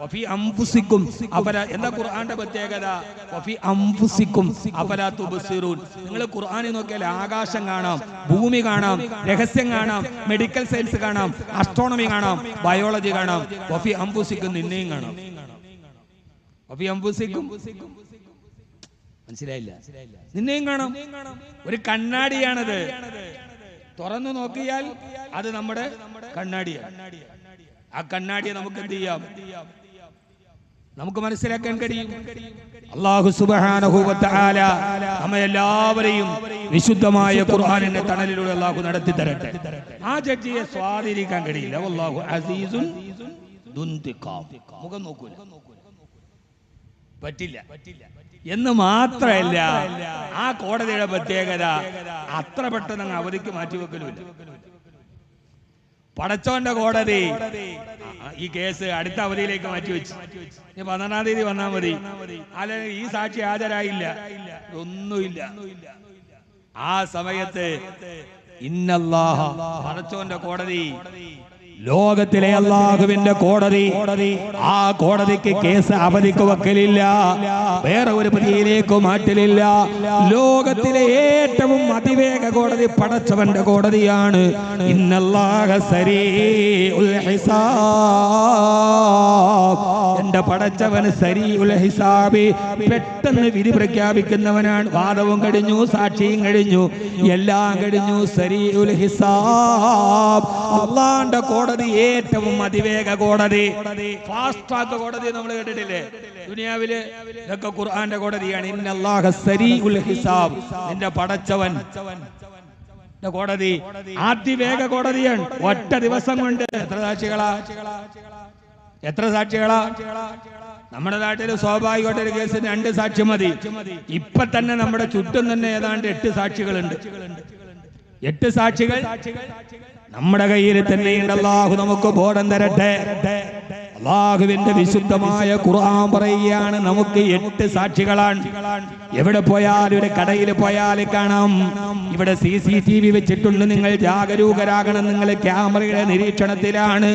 Speaker 1: വഫി അൻഫുസിക്കും അഫലാ, എന്താ ഖുർആന്റെ പ്രത്യേകത? വഫി അൻഫുസിക്കും അഫലാ തുബ്സിറൂൻ. നിങ്ങൾ ഖുർആനിൽ നോക്കിയാൽ ആകാശം കാണാം, ഭൂമി കാണാം, രഹസ്യം കാണാം, മെഡിക്കൽ സയൻസ് കാണാം, ആസ്ട്രോണമി കാണാം, ബയോളജി കാണാം. വഫി അൻഫുസിക്കും, നിന്നെയും കാണാം. മനസ്സിലായില്ല? നിന്നെയും കാണാം. ഒരു കണ്ണാടിയാണത്. തുറന്നു നോക്കിയാൽ അത് നമ്മുടെ കണ്ണാടിയാണ്. ആ കണ്ണാടിയെ നമുക്ക് എന്ത് ചെയ്യാം? നമുക്ക് മനസ്സിലാക്കാൻ കഴിയും. അല്ലാഹു സുബ്ഹാനഹു വ തആല നമ്മെല്ലാവരെയും വിശുദ്ധമായ ഖുർആനിന്റെ തണലിലൂടെ അല്ലാഹു നടത്തി തരട്ടെ. ആ ജഡ്ജിയെ സ്വാധീനിക്കാൻ കഴിയില്ല. വല്ലാഹു അസീസുൻ ദുൻതിഖാം. മുഖം നോക്കൂല, പറ്റില്ല എന്ന് മാത്രമല്ല, ആ കോടതിയുടെ പ്രത്യേകത അത്ര പെട്ടെന്ന് അങ്ങ് അവധിക്ക് മാറ്റിവെക്കലുമില്ല. പടച്ചോന്റെ കോടതി ഈ കേസ് അടുത്ത അവധിയിലേക്ക് മാറ്റിവെച്ചു. 12-ാം തീയതി വന്നാൽ മതി, അല്ലെങ്കിൽ ഈ സാക്ഷി ഹാജരായില്ല, ഒന്നുമില്ല. ആ സമയത്ത് ഇന്നല്ലാഹ, പടച്ചോന്റെ കോടതി, ലോകത്തിലെ അല്ലാഹുവിന്റെ കോടതി, ആ കോടതിക്ക് കേസ് അവധിക്ക് വെക്കലില്ല, വേറെ ഒരു പ്രതിയിലേക്ക് മാറ്റലില്ല. ലോകത്തിലെ ഏറ്റവും അതിവേഗ കോടതി പടച്ചവന്റെ കോടതിയാണ്. ഇന്നല്ലാഹ സരീഉൽ ഹിസാബ്. എന്റെ പടച്ചവന് സരീഉൽ ഹിസാബ്, പെട്ടെന്ന് വിധി പ്രഖ്യാപിക്കുന്നവനാണ്. വാദവും കഴിഞ്ഞു, സാക്ഷിയും കഴിഞ്ഞു, എല്ലാം കഴിഞ്ഞു. സരീഉൽ ഹിസാബ്. അല്ലാഹുവിന്റെ കോടതി ഏറ്റവും അതിവേഗ കോടതി, ഫാസ്റ്റ് ട്രാക്ക് കോടതി നമ്മൾ കേട്ടിട്ടില്ലേ ദുനിയാവില്? ഇതൊക്കെ ഖുർആന്റെ കോടതിയാണ്. ഇന്നല്ലാഹ സരീഉൽ ഹിസാബ്. നിന്റെ പടച്ചവൻ കോടതി അതിവേഗ കോടതിയാണ്. ഒറ്റ ദിവസം കൊണ്ട് എത്ര സാക്ഷികളാ? നമ്മുടെ നാട്ടിൽ സ്വാഭാവികമായിട്ട് ഒരു കേസിന് 2 സാക്ഷി മതി. ഇപ്പൊ തന്നെ നമ്മുടെ ചുറ്റും തന്നെ ഏതാണ്ട് 8 സാക്ഷികളുണ്ട്. 8 സാക്ഷികൾ നമ്മുടെ കയ്യിൽ തന്നെയുണ്ട്. അല്ലാഹു നമുക്ക് ബോധം തരട്ടെ. അല്ലാഹുവിന്റെ വിശുദ്ധമായ ഖുർആൻ പറയുകയാണ്, നമുക്ക് 8 സാക്ഷികളാണ്. എവിടെ പോയാലും, ഒരു കടയിൽ പോയാൽ കാണാം, ഇവിടെ CCTV വെച്ചിട്ടുണ്ട്, നിങ്ങൾ ജാഗരൂകരാകണം, നിങ്ങൾ ക്യാമറയുടെ നിരീക്ഷണത്തിലാണ്.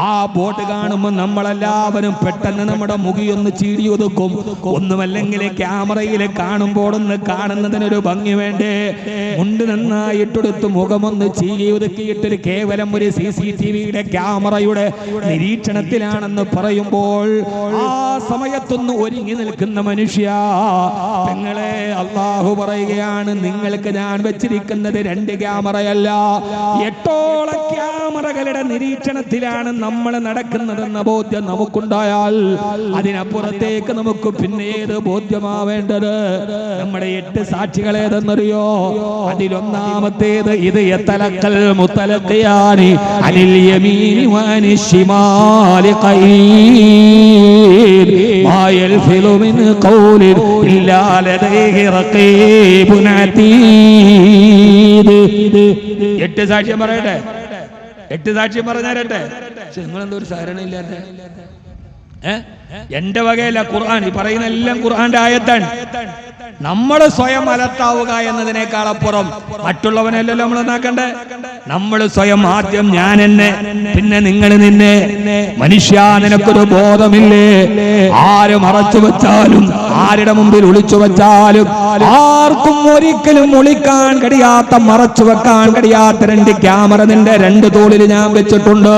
Speaker 1: ആ ബോട്ട് കാണുമ്പോൾ നമ്മളെല്ലാവരും പെട്ടെന്ന് നമ്മുടെ മുഖിയൊന്ന് ചീടി ഒതുക്കും. ഒന്നുമല്ലെങ്കിൽ ക്യാമറയിൽ കാണുമ്പോൾ ഒന്ന് കാണുന്നതിനൊരു ഭംഗി വേണ്ടേ? മുണ്ട് നന്നായിട്ടെടുത്ത് മുഖമൊന്ന് ചീകി ഒതുക്കിയിട്ടൊരു കേവലം ഒരു CCTVയുടെ ക്യാമറയുടെ നിരീക്ഷണത്തിലാണെന്ന് പറയുമ്പോൾ ആ സമയത്തൊന്ന് ഒരുങ്ങി നിൽക്കുന്ന മനുഷ്യ, നിങ്ങളെ അല്ലാഹു പറയുകയാണ്, നിങ്ങൾക്ക് ഞാൻ വെച്ചിരിക്കുന്നത് 2 ക്യാമറയല്ല, 8 ക്യാമറകളുടെ നിരീക്ഷണത്തിലാണ് നമ്മൾ നടക്കുന്നതെന്ന ബോധ്യം നമുക്കുണ്ടായാൽ അതിനപ്പുറത്തേക്ക് നമുക്ക് പിന്നെ ഏത് ബോധ്യമാവേണ്ടത്? നമ്മുടെ 8 സാക്ഷികളേതെന്നറിയോ? അതിലൊന്നാമത്തേത്, ഇത് യതലഖൽ മുതലഖിയാനി അനിൽ യമീനി വഅനി ശിമാലി ഖഈദ് മാ യൽഫിലു മിൻ ഖൗലിൻ ഇല്ലാ ലദൈഹി റഖീബുൻ അതീദ്. 8 സാക്ഷ്യം പറയട്ടെ, 8 സാക്ഷ്യം പറഞ്ഞാരട്ടെ. നിങ്ങളെന്തോ ഒരു സഹകരണം ഇല്ലാത്ത? എന്റെ വകയല്ല, ഖുർആൻ ഈ പറയുന്ന എല്ലാം ഖുർആന്റെ ആയത്താണ്. നമ്മൾ സ്വയം അലത്താവുക എന്നതിനേക്കാൾ അപ്പുറം മറ്റുള്ളവനല്ലല്ലോ നമ്മൾ നന്നാക്കണ്ടേ. നമ്മൾ സ്വയം ആദ്യം ഞാൻ എന്നെ, പിന്നെ നിങ്ങൾ നിന്നെ. മനുഷ്യ, നിനക്കൊരു ബോധമില്ലേ? ആര് മറച്ചു വെച്ചാലും, ആരുടെ മുമ്പിൽ ഒളിച്ചു വെച്ചാലും, ആർക്കും ഒരിക്കലും ഒളിക്കാൻ കഴിയാത്ത, മറച്ചു വെക്കാൻ കഴിയാത്ത 2 ക്യാമറ നിന്റെ 2 തോളിൽ ഞാൻ വെച്ചിട്ടുണ്ട്.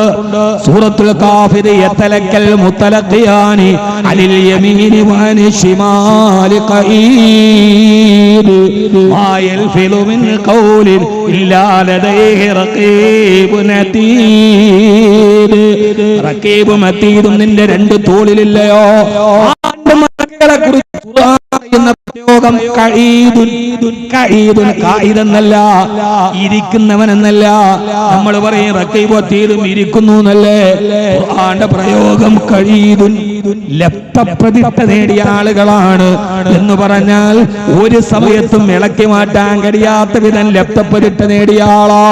Speaker 1: സൂറത്തുൽ കാഫിർ, യതലക്കൽ മുതലഖിയാനി അനിൽ യമീനി വഅനി ശിമാലി ഖഈദ് മാ യൽഫിലു മിൻ ഖൗലിൻ ഇല്ലാ ലദൈഹി റഖീബുൻ അതീദ്. റഖീബും അതീദും നിന്റെ 2 തോളിലില്ലയോ? എന്ന പ്രയോഗം എന്നല്ല, ഇരിക്കുന്നവനെന്നല്ല. നമ്മൾ പറയും റഖീബും അതീദും ഇരിക്കുന്നു എന്നല്ലേ? ഖുർആന്റെ പ്രയോഗം ഖഈദുൻ, ലപ്തപ്രതിഷ്ഠ നേടിയ ആളുകളാണ് എന്ന് പറഞ്ഞാൽ ഒരു സമയത്തും ഇളക്കി മാറ്റാൻ കഴിയാത്ത വിധം ലപ്തപ്രതിഷ്ഠ നേടിയ ആളാ.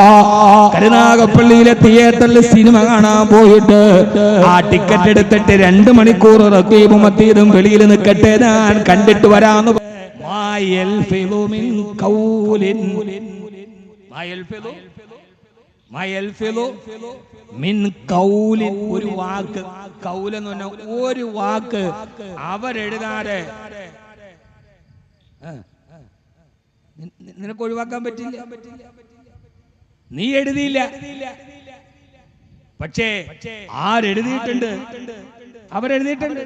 Speaker 1: കരുനാഗപ്പള്ളിയിലെ തിയേറ്ററിൽ സിനിമ കാണാൻ പോയിട്ട് ആ ടിക്കറ്റ് എടുത്തിട്ട് 2 മണിക്കൂർ റഖീബും അതീദും വെളിയിൽ നിൽക്കട്ടെ, ഞാൻ കണ്ടിട്ട് വരാന്ന്. ഒരു വാക്ക്, കൗലെന്ന് പറഞ്ഞ ഒരു വാക്ക് അവരെഴുതാതെ നിനക്ക് ഒഴിവാക്കാൻ പറ്റില്ല. നീ എഴുതിയില്ല, പക്ഷേ ആരെഴുതിയിട്ടുണ്ട്? അവരെഴുതിയിട്ടുണ്ട്.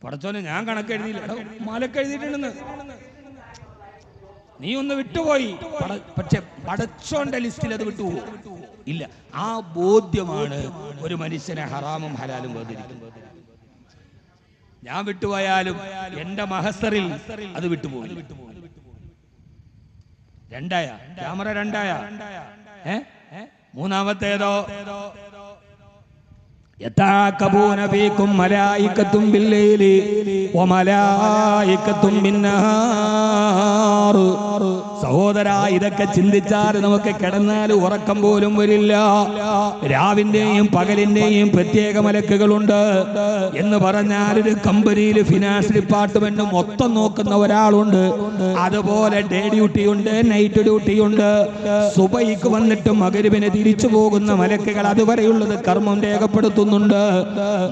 Speaker 1: പടച്ചോനെ ഞാൻ കണക്കെഴുതിയില്ല, മലക്കെഴുതിയിട്ടുണ്ടെന്ന്. നീ ഒന്ന് വിട്ടുപോയി, പക്ഷെ പടച്ചോന്റെ ലിസ്റ്റിൽ അത് വിട്ടുപോകും ഇല്ല. ആ ബോധ്യമാണ് ഒരു മനുഷ്യനെ ഹറാമും ഹലാലും വേർതിരിക്കുന്നത്. ഞാൻ വിട്ടുപോയാലും എന്റെ മഹസറിൽ അത് വിട്ടുപോകും. രണ്ടായ ക്യാമറ, രണ്ടായ മൂന്നാമത്തേതോ യതഅഖബൂന ഫീകും മലായികത്തും ബില്ലൈലി വമലായികത്തും ബിന്നഹാർ. സഹോദരാ, ഇതൊക്കെ ചിന്തിച്ചാൽ നമുക്ക് കിടന്നാൽ ഉറക്കം പോലും വരില്ല. രാവിന്റെയും പകലിന്റെയും പ്രത്യേക മലക്കുകളുണ്ട് എന്ന് പറഞ്ഞാൽ ഒരു കമ്പനിയിൽ ഫിനാൻസ് ഡിപ്പാർട്ട്മെന്റ് മൊത്തം നോക്കുന്ന ഒരാളുണ്ട്. അതുപോലെ ഡേ ഡ്യൂട്ടി ഉണ്ട്, നൈറ്റ് ഡ്യൂട്ടി ഉണ്ട്. സുബഹിക്ക് വന്നിട്ട് മഗ്‌രിബിന് തിരിച്ചു പോകുന്ന മലക്കുകൾ അതുവരെയുള്ളത് കർമ്മം രേഖപ്പെടുത്തുന്നുണ്ട്.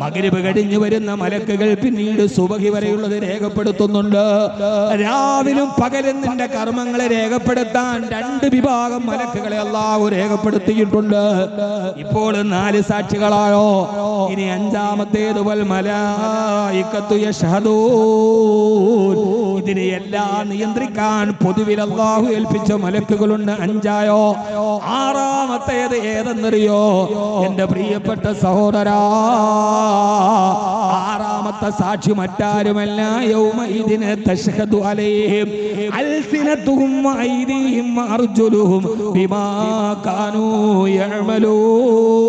Speaker 1: മഗ്‌രിബ് കഴിഞ്ഞു വരുന്ന മലക്കുകൾ പിന്നീട് സുബഹി വരെയുള്ളത് രേഖപ്പെടുത്തുന്നുണ്ട്. രാവിലും പകലും നിന്റെ കർമ്മങ്ങളെ രേഖപ്പെടുത്താൻ രണ്ട് വിഭാഗം മലക്കുകളെ അല്ലാഹു രേഖപ്പെടുത്തിയിട്ടുണ്ട്. ഇപ്പോൾ 4 സാക്ഷികളായോ, ഇനി അഞ്ചാമത്തേത് വൽ മലായികത്തു യശ്ഹദൂൻ. ഇതിനെ എല്ലാം നിയന്ത്രിക്കാൻ പൊതുവിൽ അല്ലാഹു ഏൽപ്പിച്ച മലക്കുകളുണ്ട്, 5ആയോ. ആറാമത്തേത് ഏതെന്നറിയോ എന്റെ പ്രിയപ്പെട്ട സഹോദരാ? ആറാമത്തെ സാക്ഷി മറ്റാരുമല്ല, യൗമഇദിന തശ്ഹദു അലൈഹിം അൽസിനതുഹും വഅയ്ദിഹിം വഅർജുലുഹും ബിമാ കാനൂ യഅമലൂൻ.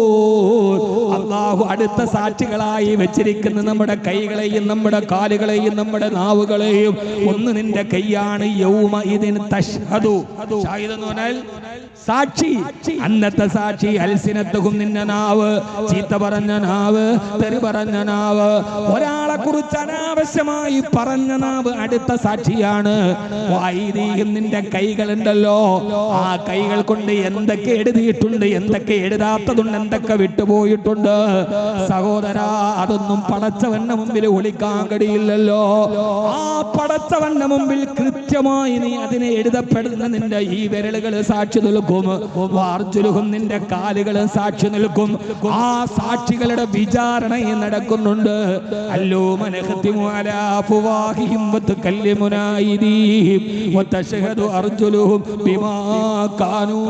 Speaker 1: അല്ലാഹു അടുത്ത സാക്ഷികളായി വെച്ചിരിക്കുന്ന നമ്മുടെ കൈകളെയും നമ്മുടെ കാലുകളെയും നമ്മുടെ നാവുകളെയും. ഒന്ന് നിന്റെ കൈയാണ്, യൗമഇദിൻ തശ്ഹദു. ഷാഹിദ് എന്ന് പറഞ്ഞാൽ സാക്ഷി. അന്നത്തെ സാക്ഷി അൽസിനത്തുഹും, നിന്റെ നാവ്, ചീത്ത പറഞ്ഞ നാവ്, തെറി പറഞ്ഞ നാവ്, ഒരാളെ കുറിച്ച് അനാവശ്യമായി പറഞ്ഞ നാവ് അടുത്ത സാക്ഷിയാണ്. വൈദികം, നിന്റെ കൈകളുണ്ടല്ലോ, ആ കൈകൾ കൊണ്ട് എന്തൊക്കെ എഴുതിയിട്ടുണ്ട്, എന്തൊക്കെ എഴുതാത്തതുണ്ട്, എന്തൊക്കെ വിട്ടുപോയിട്ടുണ്ട്. സഹോദരാ, അതൊന്നും പടച്ചവന്റെ മുമ്പിൽ ഒളിക്കാൻ കഴിയില്ലല്ലോ. ആ പടച്ചവന്റെ മുമ്പിൽ കൃത്യമായി നീ അതിനെ എഴുതപ്പെടുന്ന നിന്റെ ഈ വിരലുകൾ സാക്ഷി നിൽക്കും. വാർജുലുഹും, നിന്റെ കാലുകളും സാക്ഷി നിൽക്കും. ആ സാക്ഷികളുടെ വിചാരണ നടക്കുന്നുണ്ട്. അല്ലോ മനഖതിമു അലാ അഫ്വാഹിഹിം വതകല്ലിമുനാ അയ്ദീഹിം വതശ്ഹദു അർജുലുഹും ബിമാ കാനൂ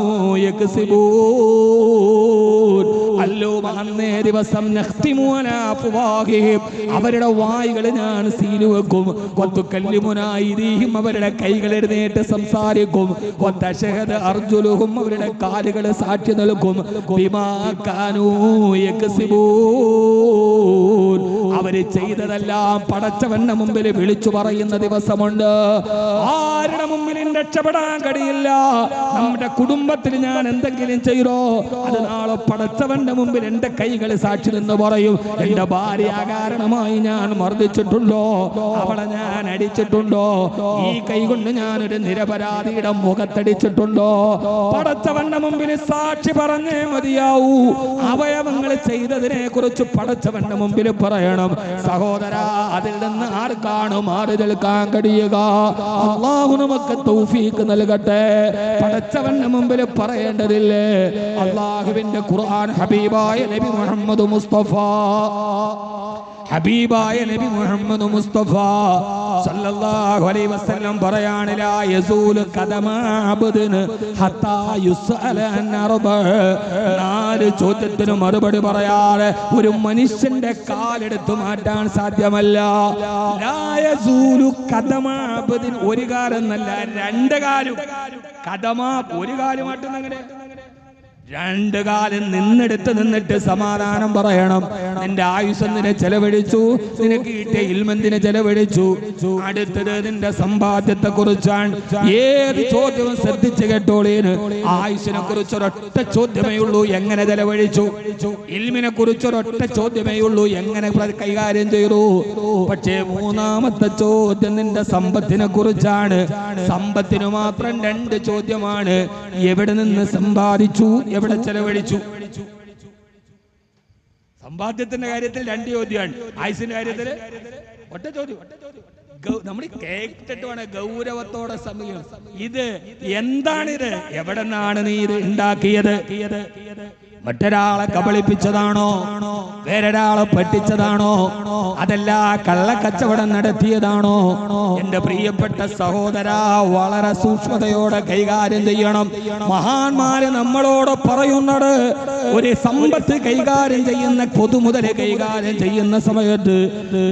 Speaker 1: യക്സിബൂൻ. അല്ലോ അന്നേ ദിവസം നഖ്തിമു അലാ അഫ്വാഹിഹിം, അവരുടെ വായുകൾ ഞാൻ സീൽ വെക്കും. വതകല്ലിമുനാ അയ്ദീഹിം, അവരുടെ കൈകൾ എഴുന്നേറ്റ് സംസാരിക്കും. വതശ്ഹദു അർജുലുഹും, അവരുടെ കാലുകൾ സാക്ഷി നൽകും. ബിമാ കാനൂ യക്സിബൂൻ, അവര് ചെയ്തതെല്ലാം പടച്ചവന്റെ മുമ്പിൽ വിളിച്ചു പറയുന്ന ദിവസമുണ്ട്. ആരുടെ മുമ്പിലും രക്ഷപ്പെടാൻ കഴിയില്ല. നമ്മുടെ കുടുംബത്തിൽ ഞാൻ എന്തെങ്കിലും ചെയ്തോ, അത് നാളെ പടച്ചവന്റെ മുമ്പിൽ എന്റെ കൈകൾ സാക്ഷി നിന്ന് പറയും. എന്റെ ഭാര്യ കാരണമായി ഞാൻ മർദ്ദിച്ചിട്ടുണ്ടോ, അവളെ ഞാൻ അടിച്ചിട്ടുണ്ടോ, ഈ കൈ കൊണ്ട് ഞാനൊരു നിരപരാധിയുടെ മുഖത്തടിച്ചിട്ടുണ്ടോ, പടച്ചവന്റെ മുമ്പിൽ സാക്ഷി പറഞ്ഞേ മതിയാവൂ. അവയവങ്ങൾ ചെയ്തതിനെ കുറിച്ച് പടച്ചവന്റെ മുമ്പിൽ പറയണം. സഹോദരാ, അതിൽ നിന്ന് ആർക്കാണ് മാറി നിൽക്കാൻ കഴിയുക? അല്ലാഹു നമുക്ക് തൗഫീഖ് നൽകട്ടെ. പടച്ചവന്റെ മുമ്പിൽ പറയേണ്ടതില്ലേ? അല്ലാഹുവിന്റെ ഖുർആൻ ഹബീബായ നബി മുഹമ്മദ് മുസ്തഫ, ഹബീബായ നബി മുഹമ്മദ് മുസ്തഫ സല്ലല്ലാഹു അലൈഹി വസല്ലം പറയാണ്, ലാ യസൂലു ഖദമ അബ്ദിൻ ഹത്താ യുസ്അല അൻ അർബ. 4 ചോദ്യത്തിന് മറുപടി പറയാതെ ഒരു മനുഷ്യന്റെ കാലെടുത്തു മാറ്റാൻ സാധ്യമല്ല. ലാ യസൂലു ഖദമ അബ്ദിൻ, ഒരു കാലം എന്നല്ല 2 കാലും. ഖദമ ഒരു കാല് മാറ്റുന്ന എങ്ങനെ? 2 കാലം നിന്നിട്ട് സമാധാനം പറയണം. നിന്റെ ആയുസ് എന്തിനെ ചെലവഴിച്ചു, നിനക്ക് കിട്ടിയ ഇൽമെന്തിനെ ചെലവഴിച്ചു. അടുത്തത് നിന്റെ സമ്പാദ്യത്തെ കുറിച്ചാണ്. ഏത് ചോദ്യവും ശ്രദ്ധിച്ചു കേട്ടോളീന്. ആയുസിനെ കുറിച്ച് ഒരൊറ്റ ചോദ്യമേ ഉള്ളൂ, എങ്ങനെ ചെലവഴിച്ചു. ഇൽമിനെ കുറിച്ച് ഒരൊറ്റ ചോദ്യമേ ഉള്ളൂ, എങ്ങനെ കൈകാര്യം ചെയ്തു. പക്ഷേ 3ാമത്തെ ചോദ്യം നിന്റെ സമ്പത്തിനെ കുറിച്ചാണ്. സമ്പത്തിന് മാത്രം 2 ചോദ്യമാണ്. എവിടെ നിന്ന് സമ്പാദിച്ചു, എവിടെ ചെലവഴിച്ചു. സമ്പാദ്യത്തിന്റെ കാര്യത്തിൽ 2 ചോദ്യമാണ്. ആയുസിന്റെ കാര്യത്തിൽ ഒറ്റ ചോദ്യം. നമ്മൾ കേട്ടിട്ട് വേണം ഗൗരവത്തോടെ സമയം. ഇത് എന്താണിത്, എവിടെ നിന്നാണ് നീ ഇത് ഉണ്ടാക്കിയത്? മറ്റൊരാളെ കബളിപ്പിച്ചതാണോ, വേറൊരാളെ പറ്റിച്ചതാണോ, അതല്ല കള്ളക്കച്ചവടം നടത്തിയതാണോ? എന്റെ പ്രിയപ്പെട്ട സഹോദരാ, വളരെ സൂക്ഷ്മതയോടെ കൈകാര്യം ചെയ്യണം. മഹാന്മാര് നമ്മളോട് പറയുന്നത്, ഒരു സമ്പത്ത് കൈകാര്യം ചെയ്യുന്ന, പൊതുമുതൽ കൈകാര്യം ചെയ്യുന്ന സമയത്ത്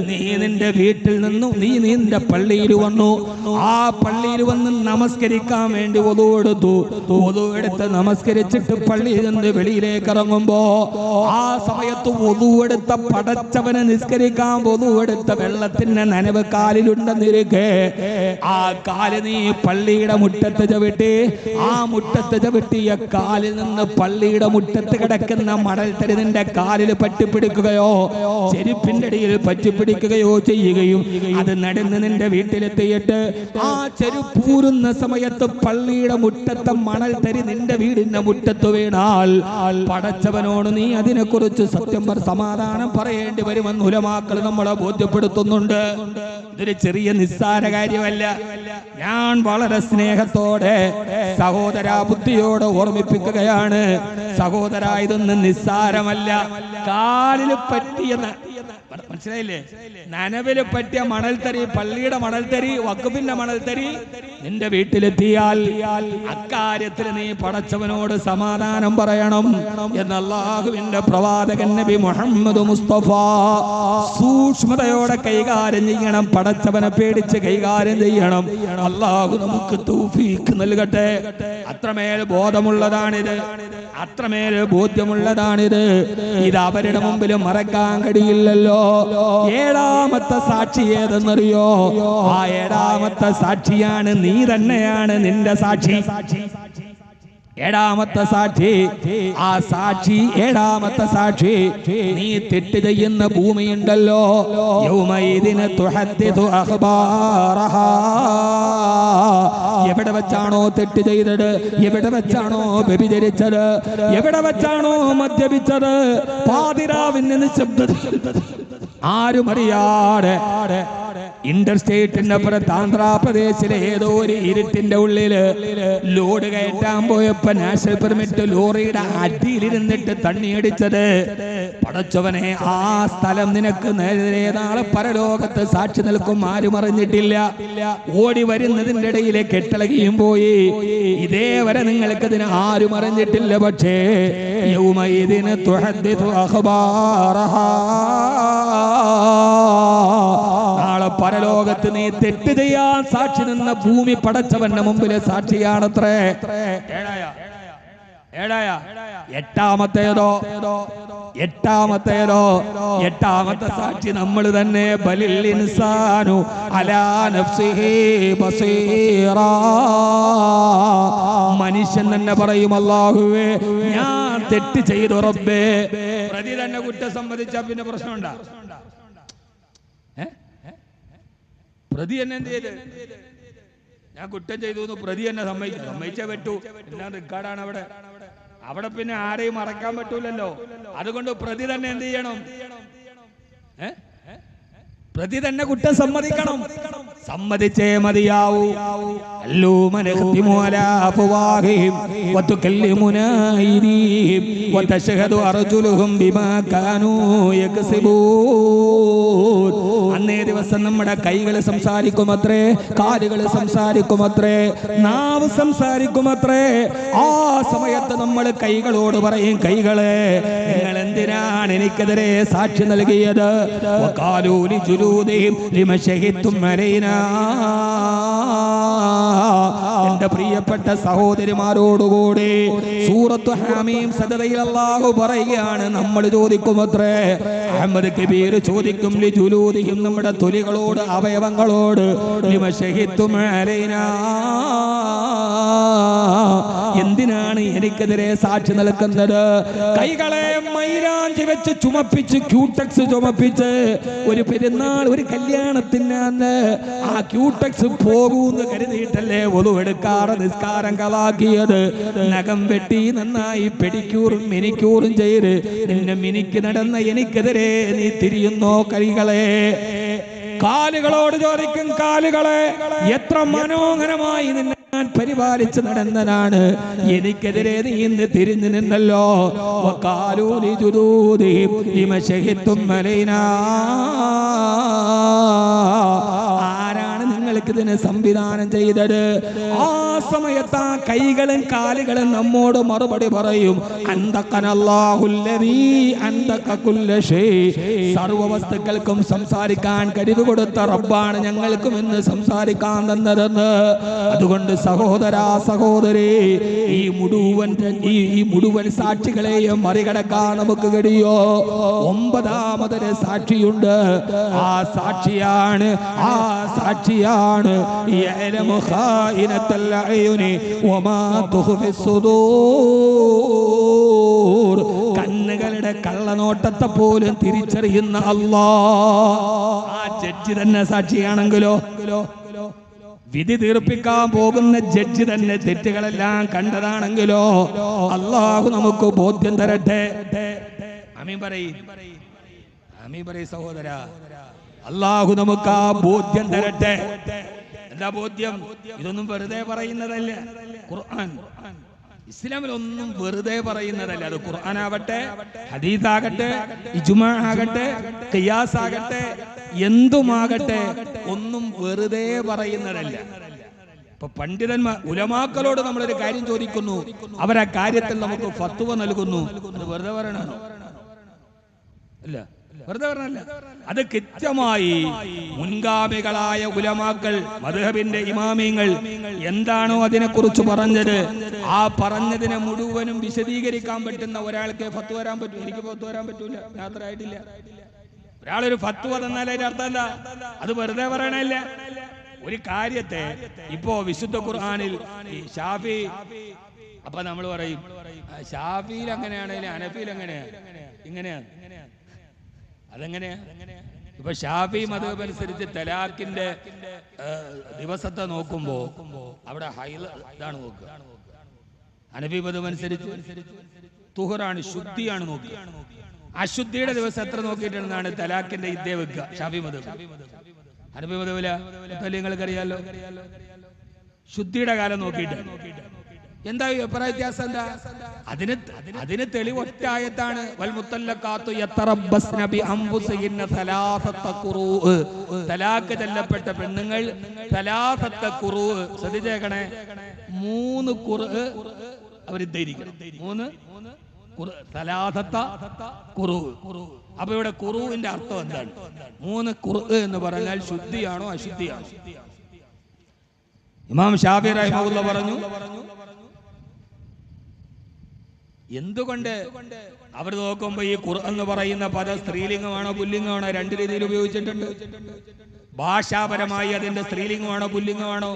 Speaker 1: നീ നിന്റെ വീട്ടിൽ നിന്നും നീ നിന്റെ പള്ളിയിൽ വന്നു, ആ പള്ളിയിൽ വന്ന് നമസ്കരിക്കാൻ വേണ്ടി വധു എടുത്ത് നമസ്കരിച്ചിട്ട് പള്ളിയിൽ നിന്ന് വെളിയിലേക്ക് ഇറങ്ങുമ്പോ ആ സമയത്ത് വധു എടുത്ത പടച്ചവനെ നിസ്കരിക്കാൻ വധു എടുത്ത വെള്ളത്തിന്റെ നനവ് കാലിലുണ്ടെന്നിരിക്കെ ആ കാല് നീ പള്ളിയുടെ മുറ്റത്ത് ചവിട്ടി, ആ മുറ്റത്ത് ചവിട്ടിയ കാലിൽ നിന്ന് പള്ളിയുടെ മുറ്റത്ത് കിടക്കുന്ന മണൽത്തരി നിന്റെ കാലിൽ പറ്റിപ്പിടിക്കുകയോ ചെരുപ്പിന്റെ അടിയിൽ പറ്റിപ്പിടിക്കുകയോ ചെയ്യുകയും അത് നടന്ന് നിന്റെ വീട്ടിലെത്തിയിട്ട് ആ ചെരുപ്പൂരുന്ന സമയത്ത് പള്ളിയുടെ മുറ്റത്തെ മണൽത്തരി നിന്റെ വീടിന്റെ മുറ്റത്ത് വീണാൽ പടച്ചവനോട് നീ അതിനെക്കുറിച്ച് സത്യം സമാധാനം പറയേണ്ടി വരുമെന്ന് ഉലമാക്കൾ നമ്മളെ ബോധ്യപ്പെടുത്തുന്നുണ്ട്. ഇതൊരു ചെറിയ നിസ്സാര കാര്യമല്ല. ഞാൻ വളരെ സ്നേഹത്തോടെ സഹോദരാ ബുദ്ധിയോടെ ഓർമ്മിപ്പിക്കുകയാണ്. സഹോദര, ഇതൊന്നും നിസ്സാരമല്ല. കാലിൽ പറ്റിയ, മനസ്സിലായില്ലേ, നനവില് പറ്റിയ മണൽത്തരി, പള്ളിയുടെ മണൽത്തരി, വഖഫിന്റെ മണൽത്തരി നിന്റെ വീട്ടിലെത്തിയാൽ അക്കാര്യത്തിൽ നീ പടച്ചവനോട് സമാധാനം പറയണം എന്ന് അല്ലാഹുവിന്റെ പ്രവാചകൻ നബി മുഹമ്മദ് മുസ്തഫ സൂക്ഷ്മതയോടെ കൈകാര്യം ചെയ്യണം. പടച്ചവനെ പേടിച്ച് കൈകാര്യം ചെയ്യണം. അല്ലാഹു നമുക്ക് തൗഫീഖ് നൽകട്ടെ. അത്രമേൽ ബോധമുള്ളതാണിത്, അത്രമേൽ ബോധ്യമുള്ളതാണിത്. ഇത് അവരുടെ മുമ്പിൽ മറക്കാൻ കഴിയില്ലല്ലോ. ഏഴാമത്തെ സാക്ഷി ഏതെന്നറിയോ? ആ ഏഴാമത്തെ സാക്ഷിയാണ് നീ തന്നെയാണ് നിന്റെ സാക്ഷി. ഏഴാമത്തെ സാക്ഷി, ആ സാക്ഷി, ഏഴാമത്തെ സാക്ഷി, നീ തെറ്റ് ചെയ്യുന്ന ഭൂമിയുണ്ടല്ലോ, യൗമൈദിന തുഹദ്ദിഥു അഖ്ബാറഹാ. എവിടെ വെച്ചാണോ തെറ്റ് ചെയ്തത്, എവിടെ വെച്ചാണോ വ്യഭിചരിച്ചത്, എവിടെ വെച്ചാണോ മദ്യപിച്ചത്, പാതിരാവിന്റെ നിശബ്ദത ആരും അറിയാതെ ഇന്റർസ്റ്റേറ്റിന്റെ പുറത്ത് ആന്ധ്രാപ്രദേശിലെ ഏതോ ഒരു ഇരുട്ടിന്റെ ഉള്ളില് ലോഡ് കയറ്റാൻ പോയപ്പോ നാഷണൽ പെർമിറ്റ് ലോറിയുടെ അടിയിലിരുന്നിട്ട് തണ്ണിയടിച്ചത്, പടച്ചവനെ, ആ സ്ഥലം നിനക്ക് നേരെ നാളെ പരലോകത്ത് സാക്ഷി നിൽക്കും. ആരും അറിഞ്ഞിട്ടില്ല. ഓടി വരുന്നതിന്റെ ഇടയിലെ കെട്ടിളകിയും പോയി. ഇതേവരെ നിങ്ങൾക്ക് ഇതിന് ആരും അറിഞ്ഞിട്ടില്ല. പക്ഷേ യൗമൈദിന തുഹദ്ദിഥു അഖ്ബാറഹാ, നാളെ പരലോകത്ത് നീ തെറ്റ് ചെയ്യാൻ സാക്ഷി നിന്ന ഭൂമി പടച്ചവന്റെ മുമ്പിലെ സാക്ഷിയാണത്രേ. എട്ടാമത്തേതോ എട്ടാമത്തെ സാക്ഷി നമ്മൾ തന്നെ. ബലിൽ ഇൻസാനു അലാ നഫ്സിഹി ബസീറാ. മനുഷ്യൻ തന്നെ പറയും, അല്ലാഹുവേ ഞാൻ തെറ്റ് ചെയ്തു റബ്ബേ. പ്രതി തന്നെ കുറ്റം സമ്മതിച്ചാ പിന്നെ പ്രശ്നമുണ്ടാ? പ്രതി എന്നെ എന്ത് ചെയ്ത്? ഞാൻ കുറ്റം ചെയ്തു എന്ന് പ്രതി എന്നെ സമ്മതിച്ചേ പറ്റൂ. എന്നാ റിക്കാർഡാണ് അവിടെ. അവിടെ പിന്നെ ആരെയും മറക്കാൻ പറ്റൂലല്ലോ. അതുകൊണ്ട് പ്രതി തന്നെ എന്ത് ചെയ്യണം? പ്രതി തന്നെ കുറ്റം സമ്മതിക്കണം. സമ്മതിച്ചേ മതിയാവൂ. അന്നേ ദിവസം നമ്മുടെ കൈകൾ സംസാരിക്കുമത്രേ, കാലുകൾ സംസാരിക്കുമത്രേ, നാവ് സംസാരിക്കുമത്രേ. ആ സമയത്ത് നമ്മൾ കൈകളോട് പറയും, കൈകളെ നിങ്ങൾ എന്തിനാണ് എനിക്കെതിരെ സാക്ഷി നൽകിയത്? എന്റെ പ്രിയപ്പെട്ട സഹോദരിമാരോടുകൂടി സൂറത്തു ഹാമീം സദറയിൽ അല്ലാഹു പറയുകയാണ്, നമ്മൾ ചോദിക്കുമത്രേ, അഹ്മദ് കബീർ ചോദിക്കും, ലിജുലൂദിഹിം, നമ്മുടെ തൊലികളോട്, അവയവങ്ങളോട്, ലിമ ശഹിത്തും അലൈനാ, എന്തിനാണ് എനിക്കെതിരെ സാക്ഷി നിൽക്കുന്നത്? കൈകളെ മൈലാഞ്ചി വെച്ച് ചുമപ്പിച്ച്, ക്യൂടെക്സ് ചുമപ്പിച്ച്, ഒരു പെരുന്നാൾ, ഒരു കല്യാണത്തിന് അന്ന് ആ ക്യൂടെക്സ് പോകൂന്ന് കരുതിയിട്ടല്ലേ ഒതു എടുക്കാറ് നിസ്കാരം കളാക്കിയത്. നഖം വെട്ടി നന്നായി പെഡിക്യൂറും മിനിക്യൂറും ചെയ്ത് നിന്നെ മിനിക്ക് നടന്ന എനിക്കെതിരെ നീ തിരിയുന്നോ? കൈകളെ. കാലുകളോട് ചോദിക്കും, കാലുകളെ എത്ര മനോഹരമായി നിന്നെ ഞാൻ പരിപാലിച്ച് നടന്നതാണ്. എനിക്കെതിരെ നീ ഇന്ന് തിരിഞ്ഞു നിന്നല്ലോ. വഖാലൂലി ജുദൂദിഹിം ലിമ ശഹിദ്തും അലൈനാ. ആരാണ് നിങ്ങൾക്ക് ഇതിനെ സംവിധാനം ചെയ്തത്? ആ സമയത്ത് ആ കൈകളും കാലുകളും നമ്മോട് മറുപടി പറയും, സർവ വസ്തുക്കൾക്കും സംസാരിക്കാൻ കഴിവ് കൊടുത്ത റബ്ബാണ് ഞങ്ങൾക്കും ഇന്ന് സംസാരിക്കാൻ തന്നതെന്ന്. അതുകൊണ്ട് സഹോദരാ സഹോദരി, ഈ മുഴുവൻ സാക്ഷികളെയും മറികടക്കാൻ നമുക്ക് കഴിയോ? 9ാമതൊരു സാക്ഷിയുണ്ട്. ആ സാക്ഷിയാണ് യഅലമു ഖായിനത്തൽ അയുനി വമാ തുഖ്ഫി സുദൂർ. കണ്ണുകളുടെ കള്ളനോട്ടത്തെ പോലും തിരിച്ചറിയുന്ന അല്ലാഹ്. ആ ജഡ്ജി തന്നെ സാക്ഷിയാണെങ്കിലോ, വിധി തീർപ്പിക്കാൻ പോകുന്ന ജഡ്ജി തന്നെ തെറ്റുകളെല്ലാം കണ്ടതാണെങ്കിലോ, അല്ലാഹു നമുക്ക് ബോധ്യം തരട്ടെ. ആമീൻ പറയ്, ആമീൻ പറയ് സഹോദര. അല്ലാഹു നമുക്ക് ആ ബോധ്യം തരട്ടെ. എന്താ ബോധ്യം? ഇതൊന്നും വെറുതെ പറയുന്നതല്ല. ഖുർആൻ ഇസ്ലാമിലൊന്നും വെറുതെ പറയുന്നതല്ല. അത് ഖുർആൻ ആവട്ടെ, ഹദീസ് ആകട്ടെ, ഇജ്മാ ആകട്ടെ, ഖിയാസ് ആകട്ടെ, എന്തുമാകട്ടെ, ഒന്നും വെറുതെ പറയുന്നതല്ല. ഇപ്പൊ പണ്ഡിതന്മാർ ഉലമാക്കളോട് നമ്മളൊരു കാര്യം ചോദിക്കുന്നു, അവരാ കാര്യത്തിൽ നമുക്ക് ഫത്വ നൽകുന്നു. അത് വെറുതെ പറയണോ? അല്ല, വെറുതെ പറഞ്ഞല്ല. അത് കൃത്യമായി മുൻഗാമികളായ ഉലമാക്കൾ, മദ്ഹബിന്റെ ഇമാമിങ്ങൾ എന്താണോ അതിനെക്കുറിച്ച് പറഞ്ഞത്, ആ പറഞ്ഞതിനെ മുഴുവനും വിശദീകരിക്കാൻ പറ്റുന്ന ഒരാൾക്ക് ഫത്വ വരാൻ പറ്റും. എനിക്ക് ഫത്വ വരാൻ പറ്റൂല, യാത്ര ആയിട്ടില്ല. ഒരാളൊരു ഫത്വ തന്നാൽ അതിന്റെ അർത്ഥം എന്താ? അത് വെറുതെ പറയണല്ല. ഒരു കാര്യത്തെ ഇപ്പോ വിശുദ്ധ ഖുർആനിൽ ഷാഫി, അപ്പൊ നമ്മൾ പറയും ഷാഫിയിൽ അങ്ങനെയാണെങ്കിൽ ഹനഫിയിൽ എങ്ങനെയാ ഇങ്ങനെയാണ്. അതെങ്ങനെയാ? ഇപ്പൊ ഷാഫി മദ്ഹബ് അനുസരിച്ച് തലാഖിന്റെ ദിവസത്തെ നോക്കുമ്പോ അവിടെ ഹൈല ഇതാണ് നോക്കുക. ഹനഫി മദ്ഹബ് അനുസരിച്ച് തുഹറാണ്, ശുദ്ധിയാണ് നോക്കുക. അശുദ്ധിയുടെ ദിവസം എത്ര നോക്കിയിട്ടാണ് തലാഖിന്റെ ഇദ്ദ വെക്കുക ഷാഫി മദ്ഹബ്. ഹനഫി മദ്ഹബില നിങ്ങൾക്കറിയാലോ, ശുദ്ധിയുടെ കാലം നോക്കിയിട്ട്. എന്താ അഭിപ്രായ വ്യത്യാസം? എന്താ അതിന് തെളിവ് ഒറ്റ ആയത്താണ്. വൽ മുത്തല്ലഖാത്തു യതറബ്ബസ്ന ബി അൻഫുസിഹിന്ന സലാസത ഖുറൂ. തലാഖ് ചൊല്ലപ്പെട്ട പെണ്ണുങ്ങൾ സലാസത ഖുറൂ, ശ്രദ്ധിച്ചേക്കണേ, 3 ഖുറൂ അവർ ധരിക്കണം. 3 സലാസത ഖുറൂ. അപ്പൊ ഇവിടെ ഖുറൂവിന്റെ അർത്ഥം എന്താണ്? 3 ഖുറൂ എന്ന് പറഞ്ഞാൽ ശുദ്ധിയാണോ അശുദ്ധിയാണോ? ഇമാം ഷാഫി റഹിമഹുല്ലാഹ് പറഞ്ഞു, എന്തുകൊണ്ട് അവർ നോക്കുമ്പോ ഈ ഖുർആൻ എന്ന് പറയുന്ന പദം സ്ത്രീലിംഗമാണോ പുല്ലിംഗമാണോ? 2 രീതിയിൽ ഉപയോഗിച്ചിട്ടുണ്ട്. ഭാഷാപരമായി അതിന്റെ സ്ത്രീലിംഗമാണോ പുല്ലിംഗമാണോ?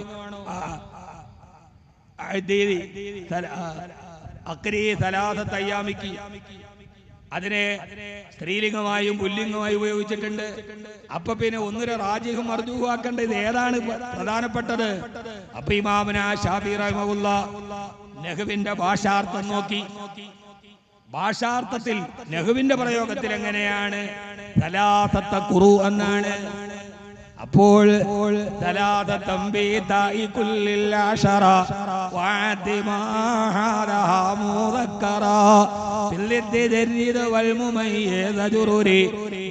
Speaker 1: അതിനെ സ്ത്രീലിംഗമായും പുല്ലിംഗമായും ഉപയോഗിച്ചിട്ടുണ്ട്. അപ്പൊ പിന്നെ ഒന്നിനെ റാജിഹും മർജൂഹും ആക്കേണ്ട, ഇത് ഏതാണ് പ്രധാനപ്പെട്ടത്? അപ്പൊ ഇമാമുന ഷാഫി റഹിമഹുല്ലാഹ് നഹ്വിന്റെ ഭാഷാർത്ഥം നോക്കി. ഭാഷാർത്ഥത്തിൽ നഹ്വിന്റെ പ്രയോഗത്തിൽ എങ്ങനെയാണ്? സലാസത ഖുറൂ എന്നാണ്. അപ്പോൾ സലാസതം ബിതാഇ കുല്ലിൽ അശറ വഅദിമാഹാദഹാ മുദക്കറ ഫിൽദിദരിദ വൽ മുമയ്യിദ ജുറുരി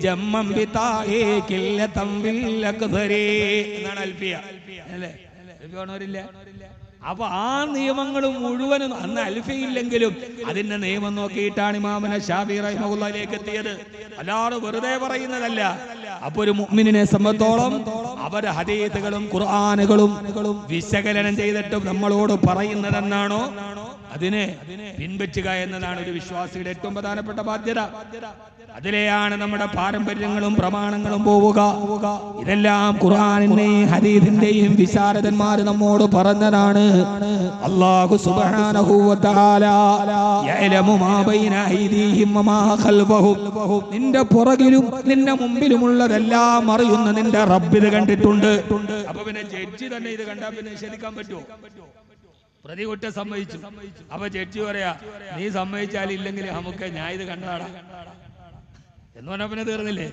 Speaker 1: ജമ്മൻ ബിതാഇ കില്ലതം ബിൽ അക്സരി എന്നാണ് അൽഫിയ. അല്ലേ? അൽഫിയ കാണുന്നില്ല. അപ്പൊ ആ നിയമങ്ങൾ മുഴുവനും അന്ന് അൽഫിയില്ലെങ്കിലും അതിന്റെ നിയമം നോക്കിയിട്ടാണ് ഇമാമുന ഷാഫി റഹിമഹുല്ലാഹിലേക്ക് എത്തിയത്. അല്ലാതെ വെറുതെ പറയുന്നതല്ല. അപ്പൊ ഒരു മുഅ്മിനിനെ സംബന്ധിച്ചോളം അവരുടെ ഹദീസുകളും ഖുർആനുകളും വിശകലനം ചെയ്തിട്ട് നമ്മളോട് പറയുന്നതെന്നാണോ അതിനെ പിൻപറ്റുക എന്നതാണ് ഒരു വിശ്വാസിയുടെ ഏറ്റവും പ്രധാനപ്പെട്ട ബാധ്യത. അതിലെയാണ് നമ്മുടെ പാരമ്പര്യങ്ങളും പ്രമാണങ്ങളും പോവുക. ഇതെല്ലാം ഖുർആനിന്റെയും ഹദീസിന്റെയും വിശാരദന്മാർ നമ്മോട് പറഞ്ഞതാണ്. അല്ലാഹു സുബ്ഹാനഹു വ തആല യഅലമു മാ ബൈന അയ്ദീഹിം വമാ ഖൽഫഹും. നിന്റെ പുറകിലും നിന്റെ മുമ്പിലുമുള്ളതെല്ലാം അറിയുന്ന നിന്റെ റബ്ബ് ഇത് കണ്ടിട്ടുണ്ട്. അപ്പൊ പിന്നെ ജഡ്ജി തന്നെ ഇത് കണ്ടാൽ പിന്നെ നിഷേധിക്കാൻ പറ്റുമോ? പ്രതികുറ്റം സമ്മതിച്ചു. അപ്പൊ ജഡ്ജി പറയാ, നീ സമ്മതിച്ചാൽ ഇല്ലെങ്കിൽ നമുക്ക് ഞാൻ ഇത് കണ്ടതാടാ എന്ന് പറഞ്ഞാൽ പിന്നെ തീർന്നില്ലേ?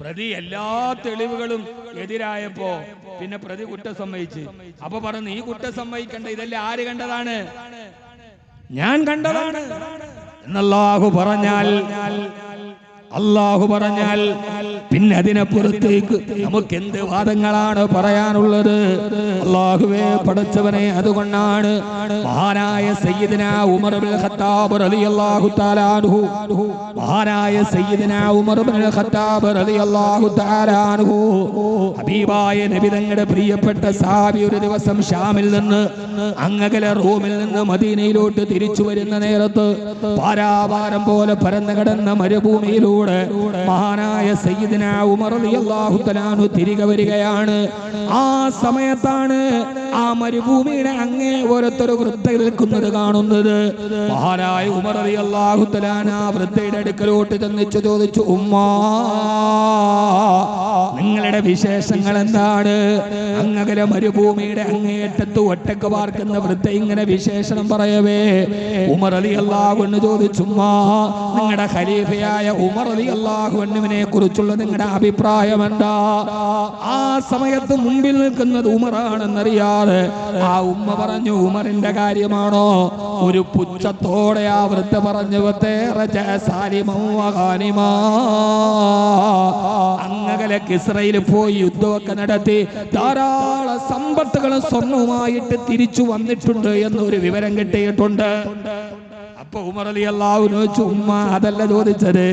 Speaker 1: പ്രതി എല്ലാ തെളിവുകളും എതിരായപ്പോ പിന്നെ പ്രതി കുറ്റം സമ്മതിച്ച്. അപ്പൊ പറഞ്ഞു, ഈ കുറ്റം സമ്മതിക്കണ്ട, ഇതെല്ലാം ആര് കണ്ടതാണ്? ഞാൻ കണ്ടതാണ് എന്നല്ലാഹു പറഞ്ഞാൽ പിന്നെ അതിനപ്പുറത്തേക്ക് നമുക്ക് എന്ത് വാദങ്ങളാണ് പറയാനുള്ളത്? അല്ലാഹുവേ പടച്ചവനെ, അതുകൊണ്ടാണ് മഹാനായ സയ്യിദുനാ ഉമർ ഇബ്നുൽ ഖത്താബ് റളിയല്ലാഹു തആല അൻഹു ഹബീബായ നബി തങ്ങളുടെ പ്രിയപ്പെട്ട സഹാബി ഒരു ദിവസം ഷാമിൽ നിന്ന് അങ്ങകലെ റൂമിൽ നിന്ന് മദീനയിലോട്ട് തിരിച്ചു വരുന്ന നേരത്ത് പാരാവാരം പോലെ പരന്നു കിടന്ന മരുഭൂമിയിലൂടെ മഹാനായ സയ്യിദുനാ ഉമർ റളിയല്ലാഹു തആല അൻഹു തിരികെ വരികയാണ്. ആ സമയത്താണ് ആ മരുഭൂമിയുടെ അങ്ങേ ഓരോരുത്തർ വൃദ്ധ നിൽക്കുന്നത് കാണുന്നത്. മഹാനായ ഉമർ റളിയല്ലാഹു തആല ആ വൃദ്ധയുടെ അടുക്കലോട്ട് ചെന്നിച്ചു ചോദിച്ചു, ഉമ്മാ, നിങ്ങളുടെ വിശേഷങ്ങൾ എന്താണ്? അങ്ങകലെ മരുഭൂമിയുടെ അങ്ങേയറ്റത്ത് ഒറ്റക്ക് പാർക്കുന്ന വൃദ്ധ ഇങ്ങനെ വിശേഷണം പറയവേ ഉമർ റളിയല്ലാഹു അൻഹു ചോദിച്ചു, ഉമ്മാ, നിങ്ങളുടെ ഖലീഫയായ ഉമർ റളിയല്ലാഹു അൻഹുവിനെ കുറിച്ചുള്ള നിങ്ങളുടെ അഭിപ്രായം എന്താ? ആ സമയത്ത് മുമ്പിൽ നിൽക്കുന്നത് ഉമറാണെന്നറിയാതെ ആ ഉമ്മ പറഞ്ഞു, ഉമറിന്റെ കാര്യമാണോ? ഒരു പുച്ഛത്തോടെ ആ വൃദ്ധ പറഞ്ഞു, അങ്ങകലെ കിസ്രയിൽ പോയി യുദ്ധമൊക്കെ നടത്തി ധാരാളം സമ്പത്തുകളും സ്വർണവുമായിട്ട് തിരിച്ചു വന്നിട്ടുണ്ട് എന്നൊരു വിവരം കിട്ടിയിട്ടുണ്ട്. അപ്പൊ ഉമർ റളിയല്ലാഹു അൻഹു ചോദിച്ചു, ഉമ്മ, അതല്ല ചോദിച്ചത്,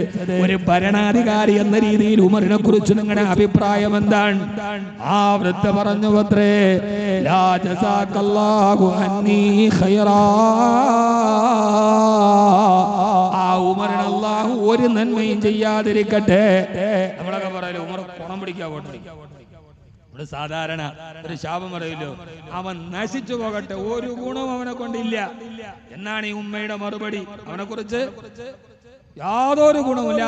Speaker 1: ഒരു ഭരണാധികാരി എന്ന രീതിയിൽ ഉമറിനെ കുറിച്ച് നിങ്ങളുടെ അഭിപ്രായം എന്താണ്? ആ വൃദ്ധ പറഞ്ഞു, അത്രേ, ലാ ജസാകല്ലാഹു അന്നീ ഖൈറാ, ആ ഉമറിന് അല്ലാഹു ഒരു നന്മയും ചെയ്യാതിരിക്കട്ടെ. നമ്മളൊക്കെ പറയല്ലോ, ഉമർ പണം പിടിക്കാൻ പോട്ടെ, സാധാരണ ഒരു ശാപം പറയല്ലോ, അവൻ നശിച്ചു പോകട്ടെ, ഒരു ഗുണവും അവനെ കൊണ്ടില്ല എന്നാണ് ഈ ഉമ്മയുടെ മറുപടി. അവനെ കുറിച്ച് യാതൊരു ഗുണവുമില്ല.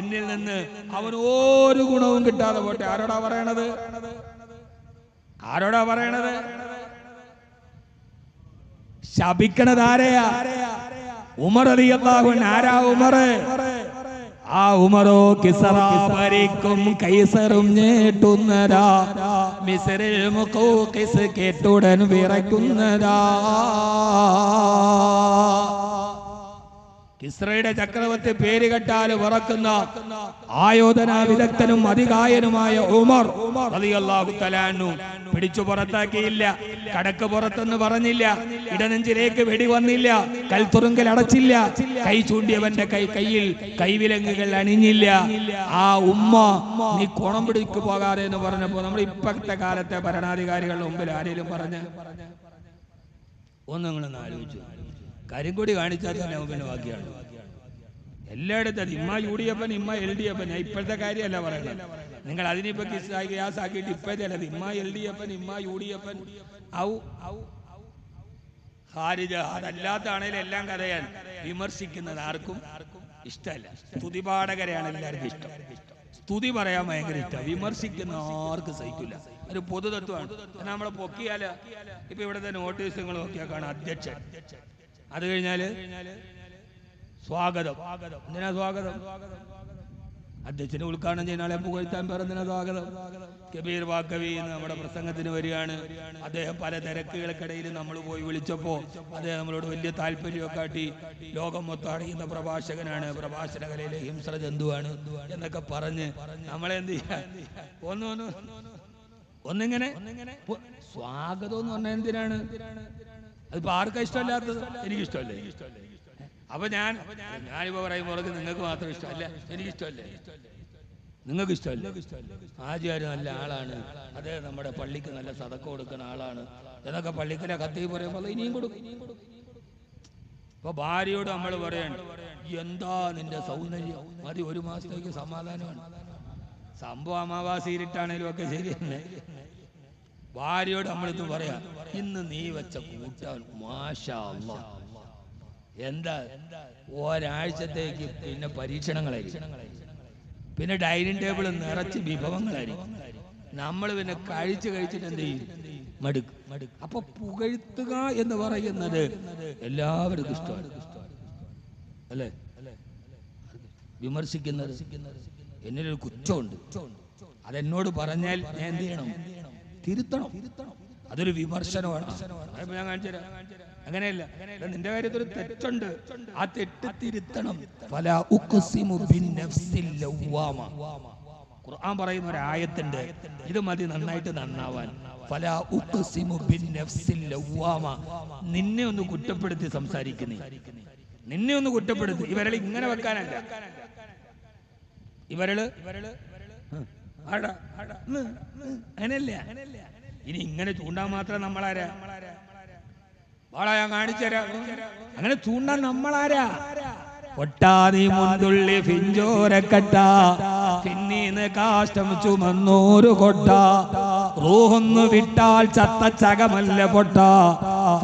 Speaker 1: എന്നിൽ നിന്ന് അവൻ ഒരു ഗുണവും കിട്ടാതെ പോട്ടെ. ആരോടാ പറയണത്? ശപിക്കണത് ആരെയാ? ഉമർ റളിയല്ലാഹു അൻഹു. ആരാ ഉമർ? ആ ഉമറോ കിസ്റ ഭരിക്കും കൈസറും ഞേട്ടുന്നതാ, മിസ്റിൽ മുഖൗഖിസ് കേട്ടുടൻ വിറയ്ക്കുന്നതാ. കിസ്രയുടെ ചക്രവർത്തി പേര് കേട്ടാൽ വിറക്കുന്ന ആയോധനാ വിദഗ്ധനും അധികായനുമായ ഉമർ റളിയല്ലാഹു തആല അൻഹു പിടിച്ചു പുറത്താക്കിയില്ല, കടക്ക് പുറത്തെന്ന് പറഞ്ഞില്ല, ഇടനെഞ്ചിലേക്ക് വെടി വന്നില്ല, കൽത്തുറുങ്കിൽ അടച്ചില്ല, കൈ ചൂണ്ടിയവന്റെ കയ്യിൽ കൈവിലങ്ങുകൾ അണിഞ്ഞില്ല. ആ ഉമ്മ നീ കുണം പിടിക്ക് പോകാതെ എന്ന് പറഞ്ഞപ്പോ നമ്മൾ ഇപ്പോഴത്തെ കാലത്തെ ഭരണാധികാരികളുടെ മുമ്പിൽ ആരെങ്കിലും പറഞ്ഞ ഒന്നങ്ങളൊന്ന് ആലോചിച്ചു, കരിങ്കൊടി കാണിച്ചാൽ തന്നെ പിന്നെ ബാക്കിയാണ്. എല്ലായിടത്തും ഇമ്മ UDF, ഇമ്മ LDF. ഞാൻ ഇപ്പോഴത്തെ കാര്യമല്ല പറയണത്, നിങ്ങൾ അതിനിപ്പോ ഗ്യാസാക്കിയിട്ട് ഇപ്പോഴത്തെ അല്ല. ഇമ്മ LDF, ഇമ്മ UDF, ഖാരിജ, അതല്ലാത്താണേലും എല്ലാം കഥയാണ്. വിമർശിക്കുന്നത് ആർക്കും ഇഷ്ടമല്ല. സ്തുതിപാഠകരെയാണ് എല്ലാവർക്കും ഇഷ്ടം. സ്തുതി പറയാൻ ഭയങ്കര ഇഷ്ടം, വിമർശിക്കുന്ന ആർക്കും സഹിക്കില്ല. ഒരു പൊതുതത്വമാണ്. നമ്മളെ പൊക്കിയാല് ഇപ്പൊ ഇവിടുത്തെ നോട്ടീസുകൾ നോക്കിയാൽ കാണാം, അധ്യക്ഷൻ, അത് കഴിഞ്ഞാല് സ്വാഗതം. എന്തിനാ സ്വാഗതം? അധ്യക്ഷനെ ഉദ്ഘാടനം ചെയ്യുന്ന ആളെ പുകഴ്ത്താൻ പറഞ്ഞതിനാ സ്വാഗതം. കബീർ വാക്കവി നമ്മുടെ പ്രസംഗത്തിന് വരികയാണ്. അദ്ദേഹം പല തിരക്കുകൾക്കിടയിൽ നമ്മൾ പോയി വിളിച്ചപ്പോ അദ്ദേഹം നമ്മളോട് വലിയ താല്പര്യമൊക്കെ കാട്ടി. ലോകം മൊത്തം അറിയുന്ന പ്രഭാഷകനാണ്, പ്രഭാഷണ കലയിലെ ഹിംസ്ര ജന്തുവാണ് എന്നൊക്കെ പറഞ്ഞ് നമ്മളെ എന്ത് ചെയ്യാ, ഒന്നിങ്ങനെ സ്വാഗതം എന്ന് പറഞ്ഞാൽ എന്തിനാണ്? അതിപ്പോ ആർക്കാ ഇഷ്ടമല്ലാത്തത്? എനിക്കിഷ്ടമല്ലേ? അപ്പൊ ഞാനിപ്പോ പറയുമ്പോൾ നിങ്ങൾക്ക് മാത്രം ഇഷ്ടമല്ല, എനിക്കിഷ്ടമല്ലേ? നിങ്ങൾക്ക് ഇഷ്ടമല്ല? ആചാര്യ നല്ല ആളാണ്, അദ്ദേഹം നമ്മുടെ പള്ളിക്ക് നല്ല സദക്ക കൊടുക്കുന്ന ആളാണ് എന്നൊക്കെ പള്ളിക്കിലെ കത്തി പറയുമ്പോൾ ഇനിയും കൊടുക്കും. അപ്പൊ ഭാര്യയോട് നമ്മൾ പറയണം, എന്താ നിന്റെ സൗന്ദര്യം, മതി, ഒരു മാസത്തേക്ക് സമാധാനമാണ്. സംഭവം അമാവാസിയിലിട്ടാണേലും ഒക്കെ ശരി തന്നെ. ഭാര്യയോട് നമ്മളിത് പറയാ, ഇന്ന് നീ വെച്ച കൂട്ടാൻ മാഷാ അല്ലാഹ്, എന്താ ഒരാഴ്ചത്തേക്ക് പിന്നെ പരീക്ഷണങ്ങളായിരിക്കും, പിന്നെ ഡൈനിങ് ടേബിൾ നിറച്ച് വിഭവങ്ങളായിരിക്കും. നമ്മൾ പിന്നെ കഴിച്ചിട്ട് എന്ത് ചെയ്യും? മടുക്കും. അപ്പൊ പുകഴ്ത്തുക എന്ന് പറയുന്നത് എല്ലാവർക്കും ഇഷ്ടമാണ്, അല്ലേ? വിമർശിക്കുന്നത്? എന്നിലൊരു കുറ്റമുണ്ട്, അതെന്നോട് പറഞ്ഞാൽ ഞാൻ എന്ത് ചെയ്യണം? തിരുത്തണം. അതൊരു വിമർശനമാണ്. ഞാൻ കാണിച്ചു തരാം. അങ്ങനെയല്ല, നിന്റെ കാര്യത്തിൽ ഒരു തെറ്റുണ്ട്, ആ തെറ്റ് തിരുത്തണം. ഫലാ ഉഖ്സിമു ബിന്നഫ്സിൽ ലവ്വാമ. ഖുർആൻ പറയുന്ന ഒരു ആയത്തുണ്ട്, ഇത് മതി നന്നായിട്ട് നന്നാവാൻ. ഫലാ ഉഖ്സിമു ബിന്നഫ്സിൽ ലവ്വാമ. നിന്നെ ഒന്ന് കുറ്റപ്പെടുത്തി സംസാരിക്കുന്നേ, നിന്നെ ഒന്ന് കുറ്റപ്പെടുത്തി. ഇവരള് ഇങ്ങനെ വെക്കാനല്ല, ഇവരള് അങ്ങനെയല്ല. ഇനി ഇങ്ങനെ ചൂണ്ടാൻ മാത്രം നമ്മളാരാ? വാളാ ഞാൻ കാണിച്ചുതരാം. അങ്ങനെ ചൂണ്ടാൻ നമ്മളാരാ? പൊട്ടാതി മുന്തുള്ളി ഫിഞ്ചോരക്കട്ട, പിന്നീന്ന് കാഷ്ടം ചുമന്നൂരു കൊട്ട, റൂഹൊന്നു വിട്ടാൽ ചത്ത ചകമല്ല പൊട്ട,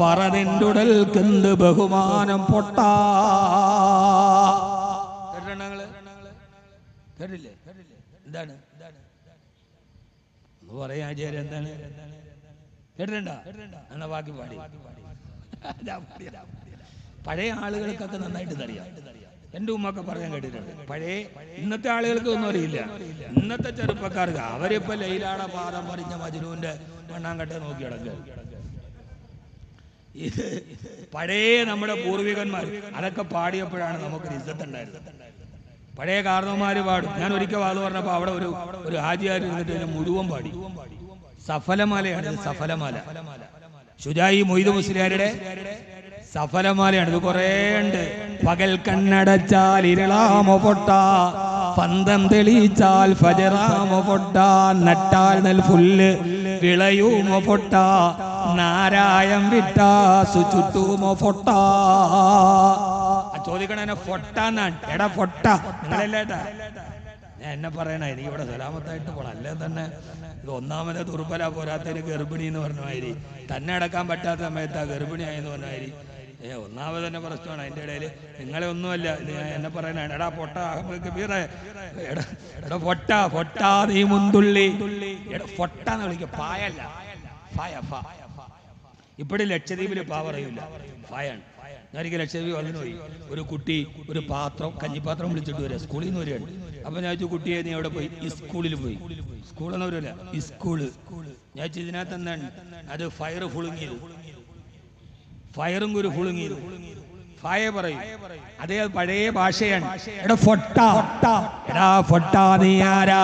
Speaker 1: പറതിൻ്റുടൽക്കെന്ത് ബഹുമാനം പൊട്ട. കേട്ടില്ലേ? എന്താണ് പറയാ? എന്താണ് കേട്ടിട്ടുണ്ടോ? എന്നാ ബാക്കി പാടി. പഴയ ആളുകൾക്കൊക്കെ നന്നായിട്ട് അറിയാം. എൻ്റെ ഉമ്മൊക്കെ പറയാൻ കേട്ടിട്ടുണ്ട്. പഴയ ഇന്നത്തെ ആളുകൾക്ക് ഒന്നും അറിയില്ല. ഇന്നത്തെ ചെറുപ്പക്കാർക്ക് അവരിപ്പോ ലൈലാടെ പാദം പറിഞ്ഞ മജ്നൂന്റെ മണ്ണാങ്കട്ട നോക്കി കിടക്കുക. ഇത് പഴയ നമ്മുടെ പൂർവികന്മാർ അതൊക്കെ പാടിയപ്പോഴാണ് നമുക്കൊരു ഇസ്സത്ത് ഉണ്ടായിരുന്നത്. പഴയ കാരണവന്മാര് പാടും. ഞാൻ ഒരിക്കൽ വാത് പറഞ്ഞപ്പോ അവിടെ ഒരു ഹാജിയാർ ഇരുന്നിട്ട് മുഴുവൻ പാടി. സഫലമാലയാണ്, സഫലമാല. ശുജായി മൊയ്തു മുസ്ലിയാരുടെ സഫലമാലയാണ്. ഇത് കുറേ ഉണ്ട്. പകൽ കണ്ണടച്ചാൽ ഇരുളാമോ പൊട്ട, പന്തം തെളിയിച്ചാൽ ഫജറാമോ പൊട്ട, നട്ടാൽ നെൽ പുല്ല് വിളയുമോ പൊട്ട, നാരായം വിട്ടാ സുചുട്ടുമോ പൊട്ട. ചോദിക്കണ പൊട്ടാന്നാണ്. എടാ പൊട്ട നിങ്ങളല്ലേട്ടാ. ഞാൻ എന്നെ പറയണ എനിക്ക് ഇവിടെ സലാമത്തായിട്ട് പോണം. അല്ലേ തന്നെ ഇത് ഒന്നാമത് ദുർബല പോരാത്തൊരു ഗർഭിണി എന്ന് പറഞ്ഞ മാതിരി, തന്നെ അടക്കാൻ പറ്റാത്ത സമയത്താ ഗർഭിണിയായെന്ന് പറഞ്ഞ മാതിരി. ഒന്നാമത് തന്നെ പ്രശ്നമാണ്. അതിൻ്റെ ഇടയിൽ നിങ്ങളെ ഒന്നുമല്ല എന്നെ പറയണ. എടാ പൊട്ട എടാ പൊട്ട പൊട്ടാ നീ മുന്തുള്ളി. എടാ പൊട്ടാന്ന് വിളിക്കുക, പായല്ല, ഫായ. ഇപ്പോഴും ലക്ഷദ്വീപിൽ പാ പറയൂല, ഫായാണ്. ഞാനൊരിക്കൽ ലക്ഷദ്വീപ് വന്നു പോയി. ഒരു കുട്ടി ഒരു പാത്രം, കഞ്ഞിപ്പാത്രം വിളിച്ചിട്ട് വരിക, സ്കൂളിൽ നിന്ന് വരികയാണ്. അപ്പൊ ഞാൻ ചോദിച്ചു, കുട്ടിയെ നീ എവിടെ പോയി? ഈ സ്കൂളിൽ പോയി. സ്കൂളെന്ന് വരില്ല, ഈ സ്കൂള്. ഞാൻ ഇതിനകത്ത് എന്താണ് അത്? ഫയർ ഫുളുങ്ങിയത്, ഫയറും കുരു ഫുളുങ്ങിയത്. ഫായ പറയും. അതേ പഴയ ഭാഷയാണ്. എടാ ഫൊട്ട, എടാ ഫൊട്ട നീ ആരാ?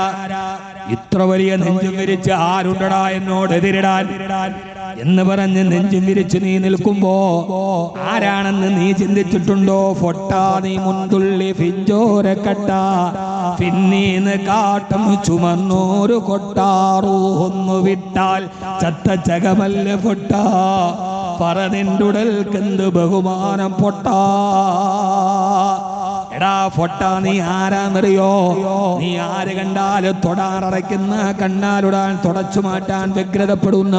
Speaker 1: ഇത്ര വലിയ നെഞ്ചും വിരിച്ച് ആരുണ്ടടാ എന്നോട് എതിരിടാൻ എന്ന് പറഞ്ഞ് നെഞ്ചും വിരിച്ച് നീ നിൽക്കുമ്പോ ആരാണെന്ന് നീ ചിന്തിച്ചിട്ടുണ്ടോ? ഫൊട്ട നീ മുന്തുള്ളി ഫിഞ്ചോരക്കട്ട, പിന്നീന്ന് കാട്ടം ചുമന്നോരു കൊട്ടാറൂഹൊന്നു വിട്ടാൽ ചത്ത ചകമല്ല പൊട്ട, പറതിൻ്റുടൽക്കെന്ത് ബഹുമാനം പൊട്ട. എടാ പൊട്ട നീ ആരാന്നറിയോ? നീ ആര് കണ്ടാലും തൊടാറടയ്ക്കുന്ന, കണ്ണാലുടാൻ തുടച്ചു മാറ്റാൻ വ്യഗ്രതപ്പെടുന്ന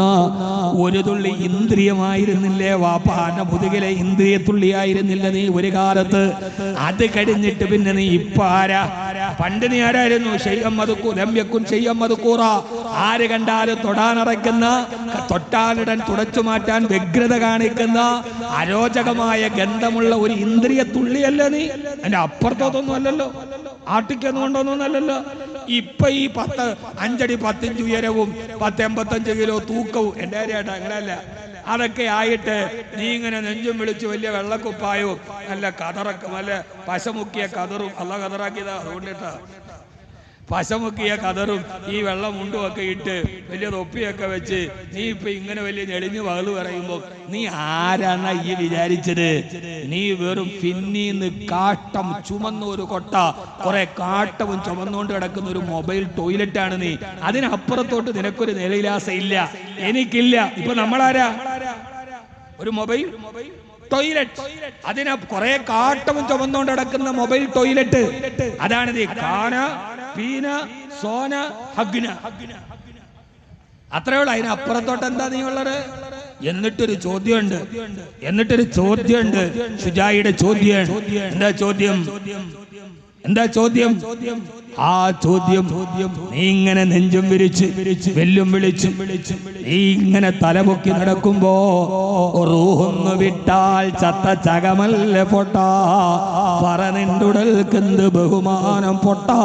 Speaker 1: ഒരു തുള്ളി ഇന്ദ്രിയമായിരുന്നില്ലേ വാപ്പാന്റെ മുതുകിലെ ഇന്ദ്രിയത്തുള്ളിയായിരുന്നില്ല നീ ഒരു കാലത്ത്? അത് കഴിഞ്ഞിട്ട് പിന്നെ നീ ഇപ്പൊ ആരാ? പണ്ട് നീ ആരായിരുന്നു? ആര് കണ്ടാലും തൊടാനറയ്ക്കുന്ന, തൊട്ടാലിടൻ തുടച്ചു മാറ്റാൻ വ്യഗ്രത കാണിക്കുന്ന അരോചകമായ ഗന്ധമുള്ള ഒരു ഇന്ദ്രിയത്തുള്ളിയല്ല നീ. എന്റെ അപ്പുറത്തൊന്നും അല്ലല്ലോ, ആട്ടിക്കൊന്നും കൊണ്ടൊന്നല്ലല്ലോ. ഇപ്പൊ ഈ 5 അടി 10 ഇഞ്ച് ഉയരവും 10-85 കിലോ തൂക്കവും എന്റെ കാര്യമായിട്ട് അങ്ങനെയല്ല. അതൊക്കെ ആയിട്ട് നീ ഇങ്ങനെ നെഞ്ചും വിളിച്ച് വലിയ വെള്ളക്കുപ്പായവും നല്ല കതറക്കും നല്ല പശമുക്കിയ കതറും, അല്ല കതറാക്കിയതാ അതുകൊണ്ടിട്ടാ, പശമുക്കിയ കതറും ഈ വെള്ളം മുണ്ടുമൊക്കെ ഇട്ട് വലിയ തൊപ്പിയൊക്കെ വെച്ച് നീ ഇപ്പൊ ഇങ്ങനെ വലിയ ഞെളിഞ്ഞു പകല് പറയുമ്പോ നീ ആരാന്നാ ഈ വിചാരിച്ചത്? നീ വെറും പിന്നീന്ന് കാട്ടം ചുമന്ന ഒരു കൊട്ട, കുറെ കാട്ടവും ചുമന്നുകൊണ്ട് കിടക്കുന്ന ഒരു മൊബൈൽ ടോയ്ലറ്റാണ് നീ. അതിനപ്പുറത്തോട്ട് നിനക്കൊരു നിലവിലാസം ഇല്ല, എനിക്കില്ല. ഇപ്പൊ നമ്മളാരാ? ഒരു മൊബൈൽ ടോയ്ലറ്റ്. അതിന് കുറെ കാട്ടവും ചുമന്നുകൊണ്ട് കിടക്കുന്ന മൊബൈൽ ടോയ്ലറ്റ്. അതാണ് നീ. കാന പീന സോന ഹഗ്ന, അത്രേ ഉള്ളു. അതിനപ്പുറത്തോട്ട് എന്താ നീ ഉള്ളത്? എന്നിട്ടൊരു ചോദ്യമുണ്ട്, ഷുജായിയുടെ ചോദ്യം. എന്താ ചോദ്യം? എന്താ ചോദ്യം? ആ ചോദ്യം നീ ഇങ്ങനെ നെഞ്ചും വിരിച്ച് വെല്ലും വിളിച്ച് നീ ഇങ്ങനെ തലപൊക്കി നടക്കുമ്പോ റൂഹൊന്നു വിട്ടാൽ ചത്ത ചകമല്ല പൊട്ടാ, പറനിണ്ടുടൽക്കെന്ത് ബഹുമാനം പൊട്ടാ.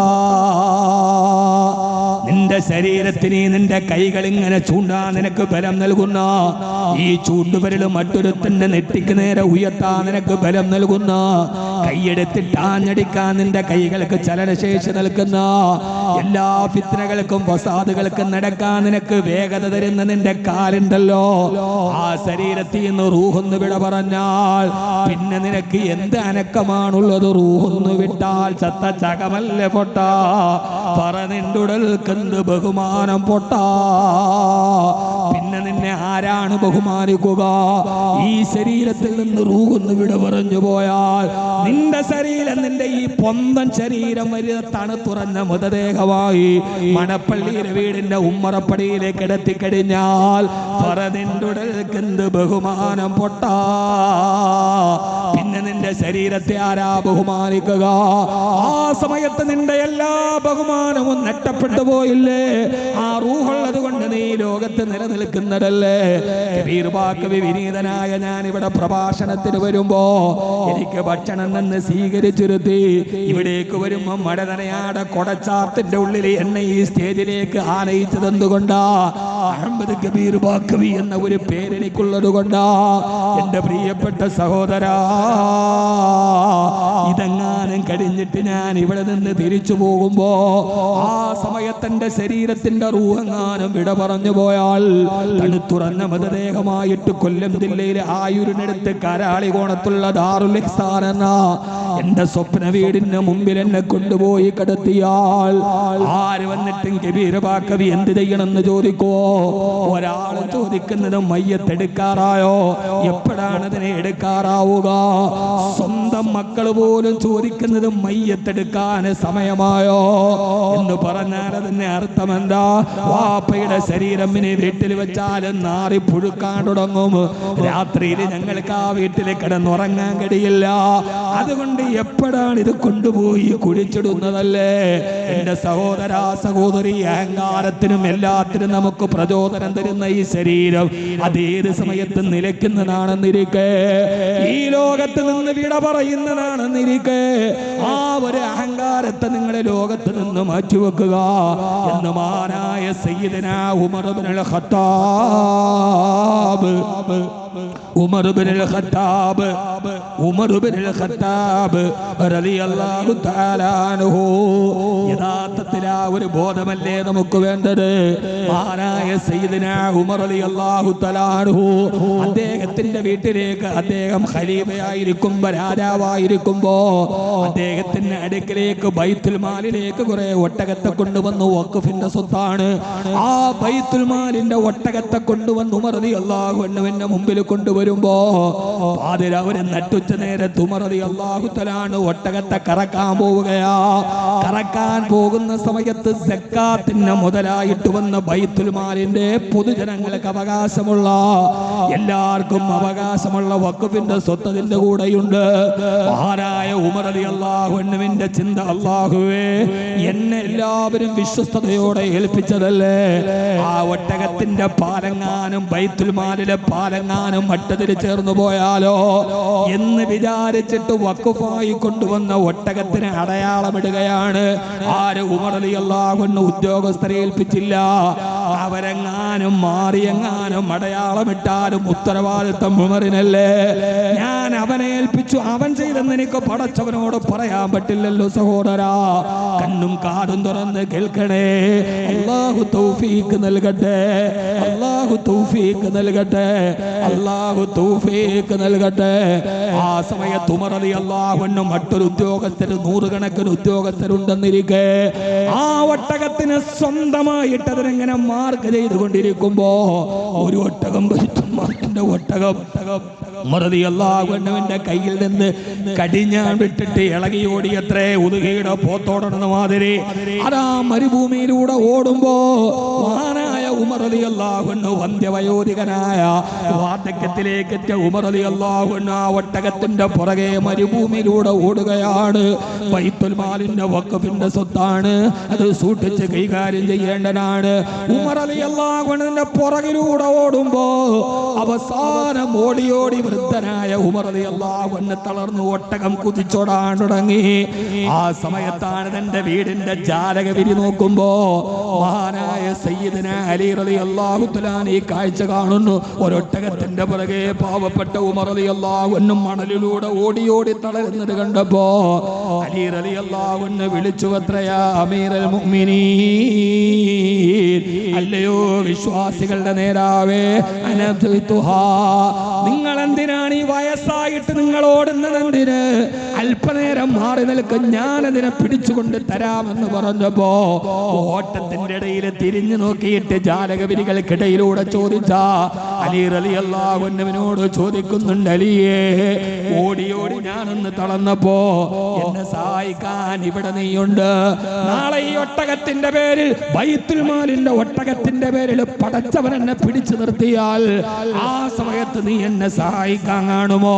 Speaker 1: നിന്റെ ശരീരത്തിന് നിന്റെ കൈകൾ ഇങ്ങനെ ചൂണ്ടാൻ നിനക്ക് ബലം നൽകുന്ന, ഈ ചൂണ്ടുപരൽ മറ്റൊരുത്തന്റെ നെറ്റിക്ക് നേരെ ഉയർത്താൻ നിനക്ക് ബലം നൽകുന്ന, കൈയെടുത്തിട്ടാഞ്ഞടിക്കാൻ നിന്റെ കൈകൾക്ക് ചലനശേഷി നൽകുന്ന, എല്ലാ ഫിത്നകൾക്കും വസാദുകൾക്കും നടക്കാൻ നിനക്ക് വേഗത തരുന്ന നിന്റെ കാലുണ്ടല്ലോ, ആ ശരീരത്തിൽ നിന്ന് റൂഹൊന്ന് വിട പറഞ്ഞാൽ പിന്നെ നിനക്ക് എന്ത് അനക്കമാണുള്ളത്? റൂഹൊന്ന് വിട്ടാൽ ചത്ത ചകമല്ല പൊട്ടാ, പറനിണ്ടുടൽക്കെന്ത് ബഹുമാനം പൊട്ടാ. പിന്നെ നിന്നെ ആരാണ് ബഹുമാനിക്കുക? ഈ ശരീരത്തിൽ നിന്ന് റൂഹൊന്ന് വിട പറഞ്ഞു പോയാൽ നിന്റെ ശരീരം, നിന്റെ ഈ പൊന്തൻ ശരീരം വരെ തണുത്തുറഞ്ഞ മൃതദേഹമായി മണപ്പള്ളിയുടെ വീടിന്റെ ഉമ്മറപ്പടിയിലേക്ക് എത്തിക്കഴിഞ്ഞാൽ പറനിണ്ടുടൽക്കെന്ത് ബഹുമാനം പൊട്ടാ. പിന്നെ നിന്റെ ശരീരത്തെ ആരാ ബഹുമാനിക്കുക? ആ സമയത്ത് നിന്റെ എല്ലാ ബഹുമാനവും നഷ്ടപ്പെട്ടു പോയില്ലേ? ആ റൂഹുള്ളത് കൊണ്ട് നീ ലോകത്ത് നിലനിൽക്കുന്നതല്ലേ? കബീർബാക്കവി വിനീതനായ ഞാൻ ഇവിടെ പ്രഭാഷണത്തിന് വരുമ്പോ എനിക്ക് ഭക്ഷണം നിന്ന് സ്വീകരിച്ചിരുത്തി ഇവിടേക്ക് വരുമ്പോ മഴ നനയാടെ കൊടച്ചാത്തിന്റെ ഉള്ളിൽ എന്നെ ഈ സ്റ്റേജിലേക്ക് ആനയിച്ചത് എന്തുകൊണ്ടാ? അഹമ്മദ് കബീർ ബാക്കവി എന്ന ഒരു പേരെനിക്കുള്ളത് കൊണ്ടാ. എന്റെ പ്രിയപ്പെട്ട സഹോദരാ, ഇതെങ്ങാനും കഴിഞ്ഞിട്ട് ഞാൻ ഇവിടെ നിന്ന് തിരിച്ചു പോകുമ്പോ ആ സമയത്ത് എന്റെ ശരീരത്തിന്റെ റൂഹെങ്ങാനും വിട പറഞ്ഞു പോയാൽ തണുത്തുറഞ്ഞ മൃതദേഹമായിട്ട് കൊല്ലം ജില്ലയിലെ ആയൂരിനടുത്ത് കരാളികോണത്തുള്ള ദാറുൽ ഇഹ്സാൻ എന്ന എന്റെ സ്വപ്ന വീടിന് മുമ്പിൽ എന്നെ കൊണ്ടുപോയി കിടത്തിയാൽ ആര് വന്നിട്ടും കബീർ ബാക്കവി എന്ത് ചെയ്യണമെന്ന് ചോദിക്കോ? ഒരാൾ ചോദിക്കുന്നത് മയ്യത്തെടുക്കാറായോ, എപ്പോഴാണ് അതിനെ എടുക്കാറാവുക? സ്വന്തം മക്കൾ പോലും ചോദിക്കുന്നത് മയ്യത്തെടുക്കാൻ സമയമായോ എന്ന് പറഞ്ഞാൽ അതിന്റെ അർത്ഥം എന്താ? വാപ്പയുടെ ശരീരം ഇനി വീട്ടിൽ വെച്ചാൽ നാറി പുഴുക്കാൻ തുടങ്ങും. രാത്രിയിൽ ഞങ്ങൾക്ക് ആ വീട്ടിൽ കിടന്നുറങ്ങാൻ കഴിയില്ല. അതുകൊണ്ട് എപ്പോഴാണ് ഇത് കൊണ്ടുപോയി കുഴിച്ചിടുന്നതല്ലേ? എന്റെ സഹോദര സഹോദരി, അഹങ്കാരത്തിനും എല്ലാത്തിനും നമുക്ക് പ്രചോദനം തരുന്ന ഈ ശരീരം അതേത് സമയത്ത് നിലയ്ക്കുന്നതാണെന്നിരിക്കെ, ഈ ലോകത്ത് നിന്ന് വിട പറയുന്നതാണെന്നിരിക്കെ, ആ ഒരു അഹങ്കാരത്തെ നിങ്ങളുടെ ലോകത്ത് നിന്ന് മാറ്റിവെക്കുക എന്ന് മഹാനായ സയ്യിദനാ ഉമർ ഇബ്നുൽ ഖത്താബ് റളിയല്ലാഹു തആല അൻഹു. യഥാർത്ഥത്തിൽ ആ ഒരു ബോധമല്ലേ നമുക്ക് വേണ്ടത്? മഹാനായ സയ്യിദനാ ഉമർ റളിയല്ലാഹു തആല അൻഹു അദ്ദേഹത്തിന്റെ വീട്ടിലേക്ക്, അദ്ദേഹം ഖലീഫയായിരിക്കുമ്പോ, രാജാവായിരിക്കുമ്പോ അദ്ദേഹത്തിന്റെ അടുക്കലേക്ക് ബൈത്തുൽ മാലിലേക്ക് കുറെ ഒട്ടകത്തെ കൊണ്ടുവന്നു. വഖഫിന്റെ സ്വത്താണ്. ആ ബൈത്തുൽ മാലിന്റെ ഒട്ടകത്തെ കൊണ്ടുവന്ന് ഉമർ റളിയല്ലാഹു അൻഹുവിന്റെ മുമ്പിൽ കൊണ്ടുവരുമ്പോ അതിൽ അവര് നട്ടുച്ച നേരത്ത് ഉമർ റളിയല്ലാഹു തആല ഒട്ടകത്തെ കറക്കാൻ പോവുകയാ. കറക്കാൻ പോകുന്ന സമയത്ത് സക്കാത്തിന്റെ മുതലായിട്ട് വന്ന ബൈത്തുൽ മാലിന്റെ പൊതുജനങ്ങൾക്ക് അവകാശമുള്ള, എല്ലാവർക്കും അവകാശമുള്ള വഖഫിന്റെ സ്വത്ത് അതിന്റെ കൂടെയുണ്ട്. മഹാനായ ഉമർ റളിയല്ലാഹു അൻഹുവിന്റെ ചിന്ത, അല്ലാഹുവേ, എന്നെ എല്ലാവരും വിശ്വസ്തയോടെ ഏൽപ്പിച്ചതല്ലേ, ആ ഒട്ടകത്തിന്റെ പാലങ്ങാനും ബൈത്തുൽ മാലിലെ പാലങ്ങാനും മറ്റതിൽ ചേർന്നു പോയാലോ എന്ന് വിചാരിച്ചിട്ട് വഖഫായി കൊണ്ടുവന്ന ഒട്ടകത്തിന് അടയാളമിടുകയാണ്. ആര്? ഉമർ റളിയല്ലാഹു അൻഹു ഉദ്യോഗസ്ഥരെ ഏൽപ്പിച്ചില്ല. അവരെങ്ങാനും മാറിയെങ്ങാനും അടയാളമിട്ടാലും ഉത്തരവാദിത്വം ഉമറിനല്ലേ. ഞാൻ അവനെ ഏൽപ്പിച്ചു, അവൻ ചെയ്തെന്ന് എനിക്ക് പടച്ചവനോട് പറയാൻ പറ്റില്ലല്ലോ സഹോദരാ. കണ്ണും കാതും തുറന്ന് കേൾക്കണേ. അല്ലാഹു തൗഫീഖ് നൽകട്ടെ, അല്ലാഹു തൗഫീഖ് നൽകട്ടെ, അല്ലാഹു തൗഫീഖ് നൽകട്ടെ. ആ സമയത്ത് ഉമർ റളിയല്ലാഹു അൻഹു മറ്റൊരു ഉദ്യോഗസ്ഥര്, നൂറുകണക്കിന് ഉദ്യോഗസ്ഥരുണ്ടെന്നിരിക്കെ, ആ ഒട്ടകത്തിന് സ്വന്തമായിട്ട് അതിനെങ്ങനെ മാർക്ക് ചെയ്തുകൊണ്ട് കൊണ്ടിരിക്കുമ്പോ ഒരു ഒട്ടകം ബൈത്തുൽമാലിന്റെ ഒട്ടകം ഉമർ റളിയല്ലാഹു അൻഹുവിന്റെ കയ്യിൽ നിന്ന് കടിഞ്ഞാൻ വിട്ടിട്ട് ഇളകി ഓടിയത്രേ. ഉദ്ഹിയുടെ പോത്തോടുന്ന മാതിരി അതാ മരുഭൂമിയിലൂടെ ഓടുമ്പോ മഹാനായ ഉമർ റളിയല്ലാഹു അൻഹു വന്ധ്യവയോധികനായ വാർദ്ധക്യത്തിലേക്ക് എത്തിയ ഉമർ റളിയല്ലാഹു അൻഹു ആ ഒട്ടകത്തിന്റെ പുറകെ മരുഭൂമിയിലൂടെ ഓടുകയാണ്. ബൈത്തുൽമാലിന്റെ വഖഫിന്റെ സ്വത്താണ്, അത് സൂക്ഷിച്ച് കൈകാര്യം ചെയ്യേണ്ടതാണ്. ഉമർ റളിയല്ലാഹു അൻഹുവിന്റെ പുറകിലൂടെ ഓടുമ്പോ അവസാനം ഓടി വൃദ്ധനായ ഉമർ റളിയല്ലാഹു അൻഹു തളർന്നു ഒട്ടകം കുതിച്ചോടാൻ തുടങ്ങി. ആ സമയത്താണ് തന്റെ വീടിന്റെ ജാലകവിരി നോക്കുമ്പോ മഹാനായ സയ്യിദുന അലി റളിയല്ലാഹു തആല ഈ കാഴ്ച കാണുന്നു. ഒരൊട്ടകത്തിന്റെ പുറകെ പാവപ്പെട്ട ഉമർ റളിയല്ലാഹു അൻഹു മണലിലൂടെ ഓടി തളരുന്നത് കണ്ടപ്പോ അലി റളിയല്ലാഹു അൻഹു വിളിച്ചു, അത്രയാ അമീറുൽ മുഅ്മിനീൻ, അല്ലയോ വിശ്വാസികളുടെ നേതാവേ, നിങ്ങൾ എന്തിനാണ് ഈ വയസ്സായിട്ട് നിങ്ങൾ ഓടുന്നതെന്തിന്? അല്പനേരം മാറി നിൽക്കും, ഞാനതിനെ പിടിച്ചുകൊണ്ട് തരാമെന്ന് പറഞ്ഞപ്പോ ഓട്ടത്തിന്റെ ഇടയിൽ തിരിഞ്ഞു നോക്കിയിട്ട് ജാലകവിരികൾക്കിടയിലൂടെ ചോദിച്ച അലി റളിയല്ലാഹു അൻഹുവിനോട് ചോദിക്കുന്നുണ്ട്, അലിയേ, ഓടി ഞാനൊന്ന് തളർന്നപ്പോ എന്നെ സഹായിക്കാൻ ഇവിടെ നീയുണ്ട്. നാളെ ഈ ഒട്ടകത്തിന്റെ പേരിൽ, ബൈത്തുൽമാലിന്റെ ഒട്ടകത്തിന്റെ പേരിൽ പടച്ചവൻ എന്നെ പിടിച്ചു നിർത്തിയാൽ ആ സമയത്ത് നീ എന്നെ സഹായിക്കാൻ കാണുമോ?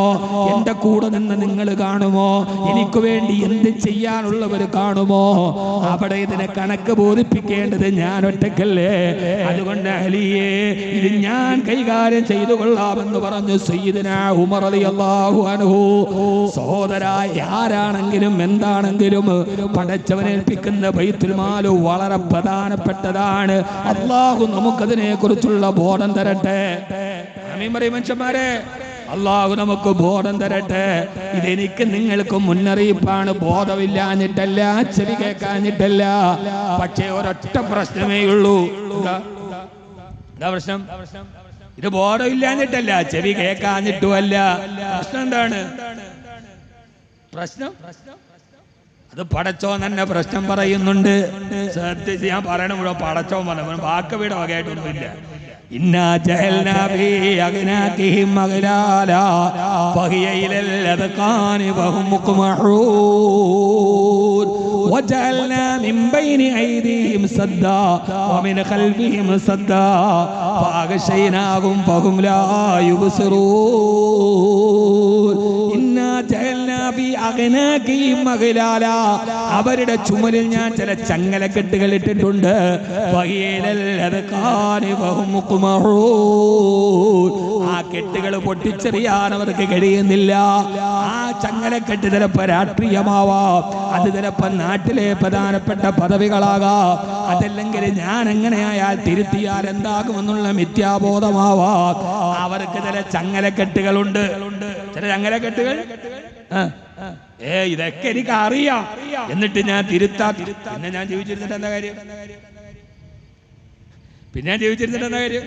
Speaker 1: എന്റെ കൂടെ നിന്ന് നിങ്ങൾ കാണുമോ? എനിക്ക് വേണ്ടി എന്ത് ചെയ്യാനുള്ളവർ കാണുമോ? അവിടെ ഇതിനെ കണക്ക് ബോധിപ്പിക്കേണ്ടത് ഞാൻ ഒറ്റക്കല്ലേ. അതുകൊണ്ട് അലിയേ, ഇത് ഞാൻ കൈകാര്യം ചെയ്തു കൊള്ളാമെന്ന് പറഞ്ഞു സയ്യിദുന ഉമർ റളിയല്ലാഹു അൻഹു. സഹോദരായ ആരാണെങ്കിലും എന്താണെങ്കിലും പടച്ചവനേൽപ്പിക്കുന്ന ബൈത്തുൽമാൽ വളരെ പ്രധാനപ്പെട്ടതാണ്. അല്ലാഹു നമുക്കതിനെ കുറിച്ചുള്ള ബോധം തരട്ടെ. മനുഷ്യന്മാരെ, അല്ലാഹു നമുക്ക് ബോധം തരട്ടെ. ഇതെനിക്ക് നിങ്ങൾക്ക് മുന്നറിയിപ്പാണ്. ബോധമില്ലാഞ്ഞിട്ടല്ല, ചെവി കേൾക്കാഞ്ഞിട്ടല്ല. പക്ഷേ ഒരൊറ്റ പ്രശ്നമേ ഉള്ളൂ. എന്താ പ്രശ്നം? ഇത് ബോധമില്ലാഞ്ഞിട്ടല്ല, ചെവി കേൾക്കാഞ്ഞിട്ടുമല്ല. പ്രശ്നം എന്താണ്? പ്രശ്നം അത് പടച്ചോൻ തന്നെ പ്രശ്നം പറയുന്നുണ്ട്. ശ്രദ്ധിച്ച് ഞാൻ പറയണ മുഴുവൻ പടച്ചോൻ പറഞ്ഞു, വാക്കവിടെ വകയായിട്ടൊന്നുമില്ല. ഇന്നാ ജഅൽനാ ഫീ അഗ്നാകിഹിം അഗ്ലാലാ ഫഹിയ ഇലൽ അദ്ഖാനി വഹും മുഖ്മഹൂൻ വജഅൽനാ മിൻ ബൈനി ഐദിഹിം സദ്ദാ വമിൻ ഖൽഫിഹിം സദ്ദാ ഫഅഗ്ശൈനാഹും ഫഹും ലാ യുബ്സിറൂൻ. ഇന്നാ ജഅൽനാ ഫീ അഗ്നാകിഹിം അഗ്ലാലാ, അവരുടെ ചുമലിൽ ഞാൻ ചില ചങ്ങലക്കെട്ടുകൾ ഇട്ടിട്ടുണ്ട്. ഫഹിയ ഇലൽ അദ്ഖാനി വഹും ആ കെട്ടുകൾ പൊട്ടിച്ചെറിയാൻ അവർക്ക് കഴിയുന്നില്ല. ആ ചങ്ങലക്കെട്ട് ചിലപ്പോ രാഷ്ട്രീയമാവാം, അത് ചിലപ്പോ നാട്ടിലെ പ്രധാനപ്പെട്ട പദവികളാകാം, അതല്ലെങ്കിൽ ഞാൻ എങ്ങനെയായാൽ തിരുത്തിയാൽ എന്താകുമെന്നുള്ള മിഥ്യാബോധമാവാം. അവർക്ക് ചില ചങ്ങലക്കെട്ടുകളുണ്ട്. ചില ചങ്ങലക്കെട്ടുകൾ ഇതൊക്കെ എനിക്ക് അറിയാം, എന്നിട്ട് ഞാൻ തിരുത്താ. പിന്നെ ഞാൻ ജീവിച്ചിരുന്നിട്ട് എന്താ കാര്യം? പിന്നെ ജീവിച്ചിരുന്നിട്ട് എന്താ കാര്യം?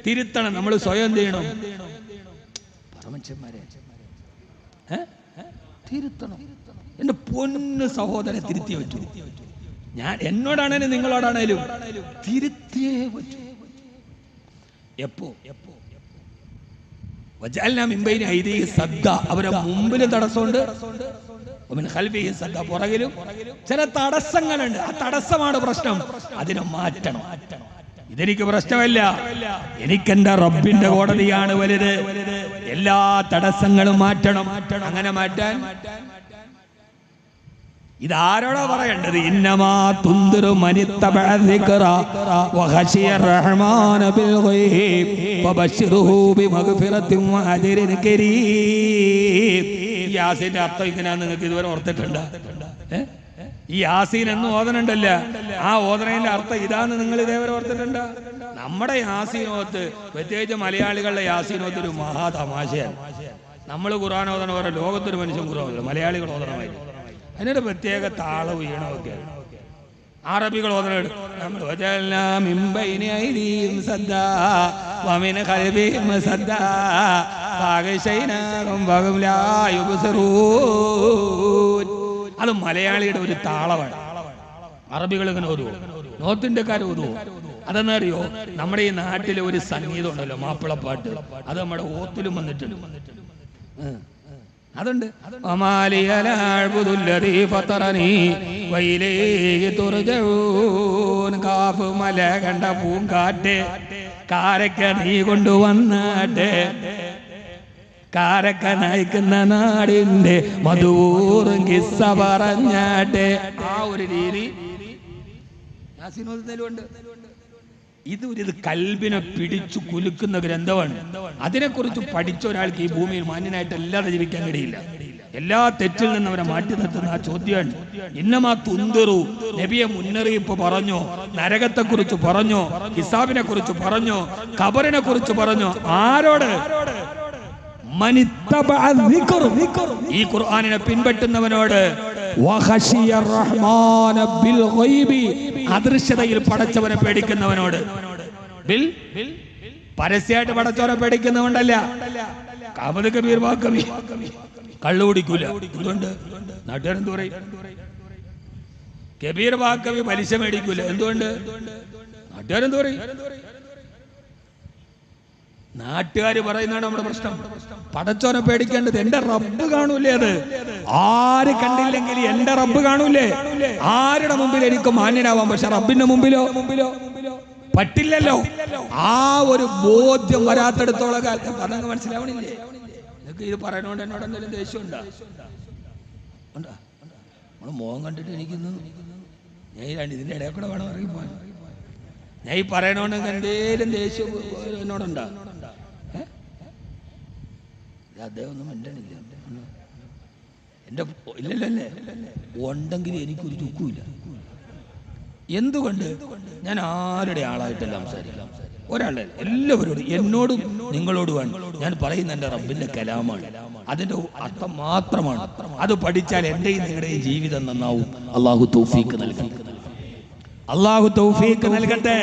Speaker 1: തിരുത്തണം. നമ്മൾ സ്വയം ചെയ്യണം. മനുഷ്യന്മാരെ തിരുത്തണം. എന്റെ പൊന്ന് സഹോദരൻ, തിരുത്തിയേ പറ്റൂ. ഞാൻ എന്നോടാണേലും നിങ്ങളോടാണേലും തിരുത്തിയേ പറ്റൂ. എപ്പോ? അവരെ മുമ്പിലും തടസ്സമുണ്ട്, പുറകിലും ചില തടസ്സങ്ങളുണ്ട്. ആ തടസ്സമാണ് പ്രശ്നം. അതിനെ മാറ്റണം. ഇതെനിക്ക് പ്രശ്നമല്ല, എനിക്കെന്റെ റബ്ബിന്റെ കോടതിയാണ് വലുത്. എല്ലാ തടസ്സങ്ങളും മാറ്റണം. അങ്ങനെ മാറ്റാൻ ഇതാരോടാ പറയേണ്ടത്? ഇന്നമാ തുന്ദിറു മനിത്തബഅ ദിക്റ വഖശിയ റഹ്മാന ബിൽ ഗൈബ് ഫബശ്ശിറുഹു ബിമഗ്ഫിറത്തിൻ വഅജ്രിൻ കരീം. യാസീന്റെ അർത്ഥം ഇങ്ങനെയാ. നിങ്ങൾക്ക് ഇതുവരെ ഓർത്തിട്ടുണ്ടോ? ഈ യാസീൻ എന്ന് ഓതനുണ്ടല്ല, ആ ഓതനയുടെ അർത്ഥം ഇതാന്ന് നിങ്ങൾ ഇതേവരെ ഓർത്തിട്ടുണ്ടോ? നമ്മുടെ യാസീനോത്ത്, പ്രത്യേകിച്ച് മലയാളികളുടെ യാസീനോത്ത് ഒരു മഹാ തമാശയാണ്. നമ്മൾ ഖുർആൻ ഓതണ പോലെ ലോകത്തൊരു മനുഷ്യൻ ഖുർആൻ ഓതണം, മലയാളികൾ ഓതണമായിരുന്നു. അതിനൊരു പ്രത്യേക താളവും ഈണമൊക്കെ. അറബികൾ ഓതണം. നമ്മൾ അത് മലയാളിയുടെ ഒരു താളമാണ്. അറബികൾ ഇങ്ങനെ ഓതുവോ? നോർത്ത് ഇന്ത്യക്കാർ ഓതുവോ? അതെന്നറിയോ, നമ്മുടെ ഈ നാട്ടിലെ ഒരു സംഗീതം ഉണ്ടല്ലോ, മാപ്പിളപ്പാട്ട്, അത് നമ്മുടെ ഓത്തിലും വന്നിട്ടുണ്ട്. അതുണ്ട്. മല കണ്ട പൂങ്കാറ്റ് കാരക്ക നീ കൊണ്ടുവന്നാട്ടെ, കാരക്ക നയിക്കുന്ന നാടിന്റെ മധുവൂറും കിസ്സ പറഞ്ഞാട്ടെ. ആ ഒരു രീതി ഇത് കൽബിനെ പിടിച്ചു കുലുക്കുന്ന ഗ്രന്ഥമാണ്. അതിനെക്കുറിച്ച് പഠിച്ച ഒരാൾക്ക് ഈ ഭൂമിയിൽ മാന്യനായിട്ട് അല്ലാതെ ജീവിക്കാൻ കഴിയില്ല. എല്ലാ തെറ്റിൽ നിന്നും അവരെ മാറ്റി നിർത്തുന്ന ആ ചോദ്യമാണ്. ഇന്നമാ തുന്തിറു, നബിയെ മുന്നറിയിപ്പ് പറഞ്ഞോ, നരകത്തെ കുറിച്ച് പറഞ്ഞോ, ഹിസാബിനെ കുറിച്ച് പറഞ്ഞോ, ഖബറിനെ കുറിച്ച് പറഞ്ഞോ. ആരോട്? ഈ ഖുർആനിനെ പിൻപറ്റുന്നവനോട്. അദൃശ്യതയിൽ പടച്ചവനെ പേടിക്കുന്നവനോട്. പരസ്യമായിട്ട് പടച്ചവനെ പേടിക്കുന്നവണ്ടല്ല. കാമത് കബീർ വാക്കവി കള്ളു കുടിക്കൂല. എന്തുകൊണ്ട്? നാട്ടുകാരെന്ത് പറയും? കബീർ വാക്കവി പലിശ മേടിക്കൂല. എന്തുകൊണ്ട്? നാട്ടുകാരെന്ത് പറയും? നാട്ടുകാർ പറയുന്നതാണ് നമ്മുടെ പ്രശ്നം. പടച്ചോനെ പേടിക്കേണ്ടത് എന്റെ റബ്ബ് കാണൂലേ? അത് ആര് കണ്ടില്ലെങ്കിൽ എന്റെ റബ്ബ് കാണൂലേ? ആരുടെ മുമ്പിൽ എനിക്ക് മാന്യനാവാം, പക്ഷെ റബ്ബിന്റെ മുമ്പിലോ പറ്റില്ലല്ലോ. ആ ഒരു ബോധ്യം വരാത്തടത്തോളം കാലത്ത് അതങ്ങ് മനസ്സിലാവണില്ലേ? നിങ്ങൾക്ക് ഇത് പറയണോണ്ട് എന്നോട് എന്തെങ്കിലും ദേഷ്യം ഉണ്ടാ? നമ്മള് മോഹം കണ്ടിട്ട് എനിക്കൊന്ന് ഞാൻ ഇതിന്റെ ഇടയിൽ കൂടെ വേണം ഇറങ്ങിപ്പോവാൻ. ഞാൻ ഈ പറയണോണ്ട് എന്തേലും ദേഷ്യം എന്നോടുണ്ടാ? അദ്ദേഹം ഒന്നും മിണ്ടണില്ല. എന്റെ ഇല്ലല്ലേ ഉണ്ടെങ്കിൽ എനിക്കൊരു ദുഃഖമില്ല. എന്തുകൊണ്ട്? ഞാൻ ആരുടെ ആളായിട്ടല്ല സംസാരിക്കാം, ഒരാളെ എല്ലാവരോടും, എന്നോടും നിങ്ങളോടുമാണ് ഞാൻ പറയുന്ന. എന്റെ റബ്ബിന്റെ കലാമാണ്, അതിന്റെ അർത്ഥം മാത്രമാണ്. അത് പഠിച്ചാൽ എന്റെയും നിങ്ങളുടെയും ജീവിതം നന്നാവും. അള്ളാഹു തൗഫീഖ് നൽകട്ടെ. അള്ളാഹു തൗഫീഖ് നൽകട്ടെ.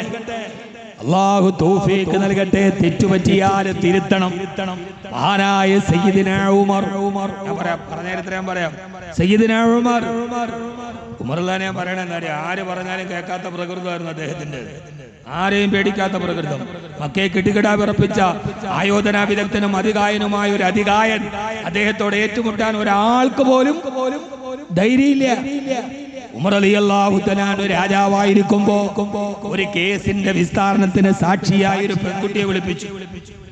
Speaker 1: അള്ളാഹു തൗഫീഖ് നൽകട്ടെ. തെറ്റുപറ്റിയാൽ തിരുത്തണം. മഹാനായ സയ്യിദുനാ ഉമർ, ഞാൻ പറയാം സയ്യിദുനാ ഉമർ ഞാൻ പറയണെന്നറിയ, ആര് പറഞ്ഞാലും കേൾക്കാത്ത പ്രകൃതമായിരുന്നു അദ്ദേഹത്തിന്റെ. ആരെയും പേടിക്കാത്ത പ്രകൃതം. മക്കയെ കിടികിടാ വിറപ്പിച്ച ആയോധനാ വിദഗ്ധനും അധികായനുമായ ഒരു അധികായൻ. അദ്ദേഹത്തോട് ഏറ്റുമുട്ടാൻ ഒരാൾക്ക് പോലും ധൈര്യമില്ല. ഉമർ റളിയല്ലാഹു തആല രാജാവായിരിക്കുമ്പോ ഒരു കേസിന്റെ വിസ്താരണത്തിന് സാക്ഷിയായ ഒരു പെൺകുട്ടിയെ വിളിപ്പിച്ചു.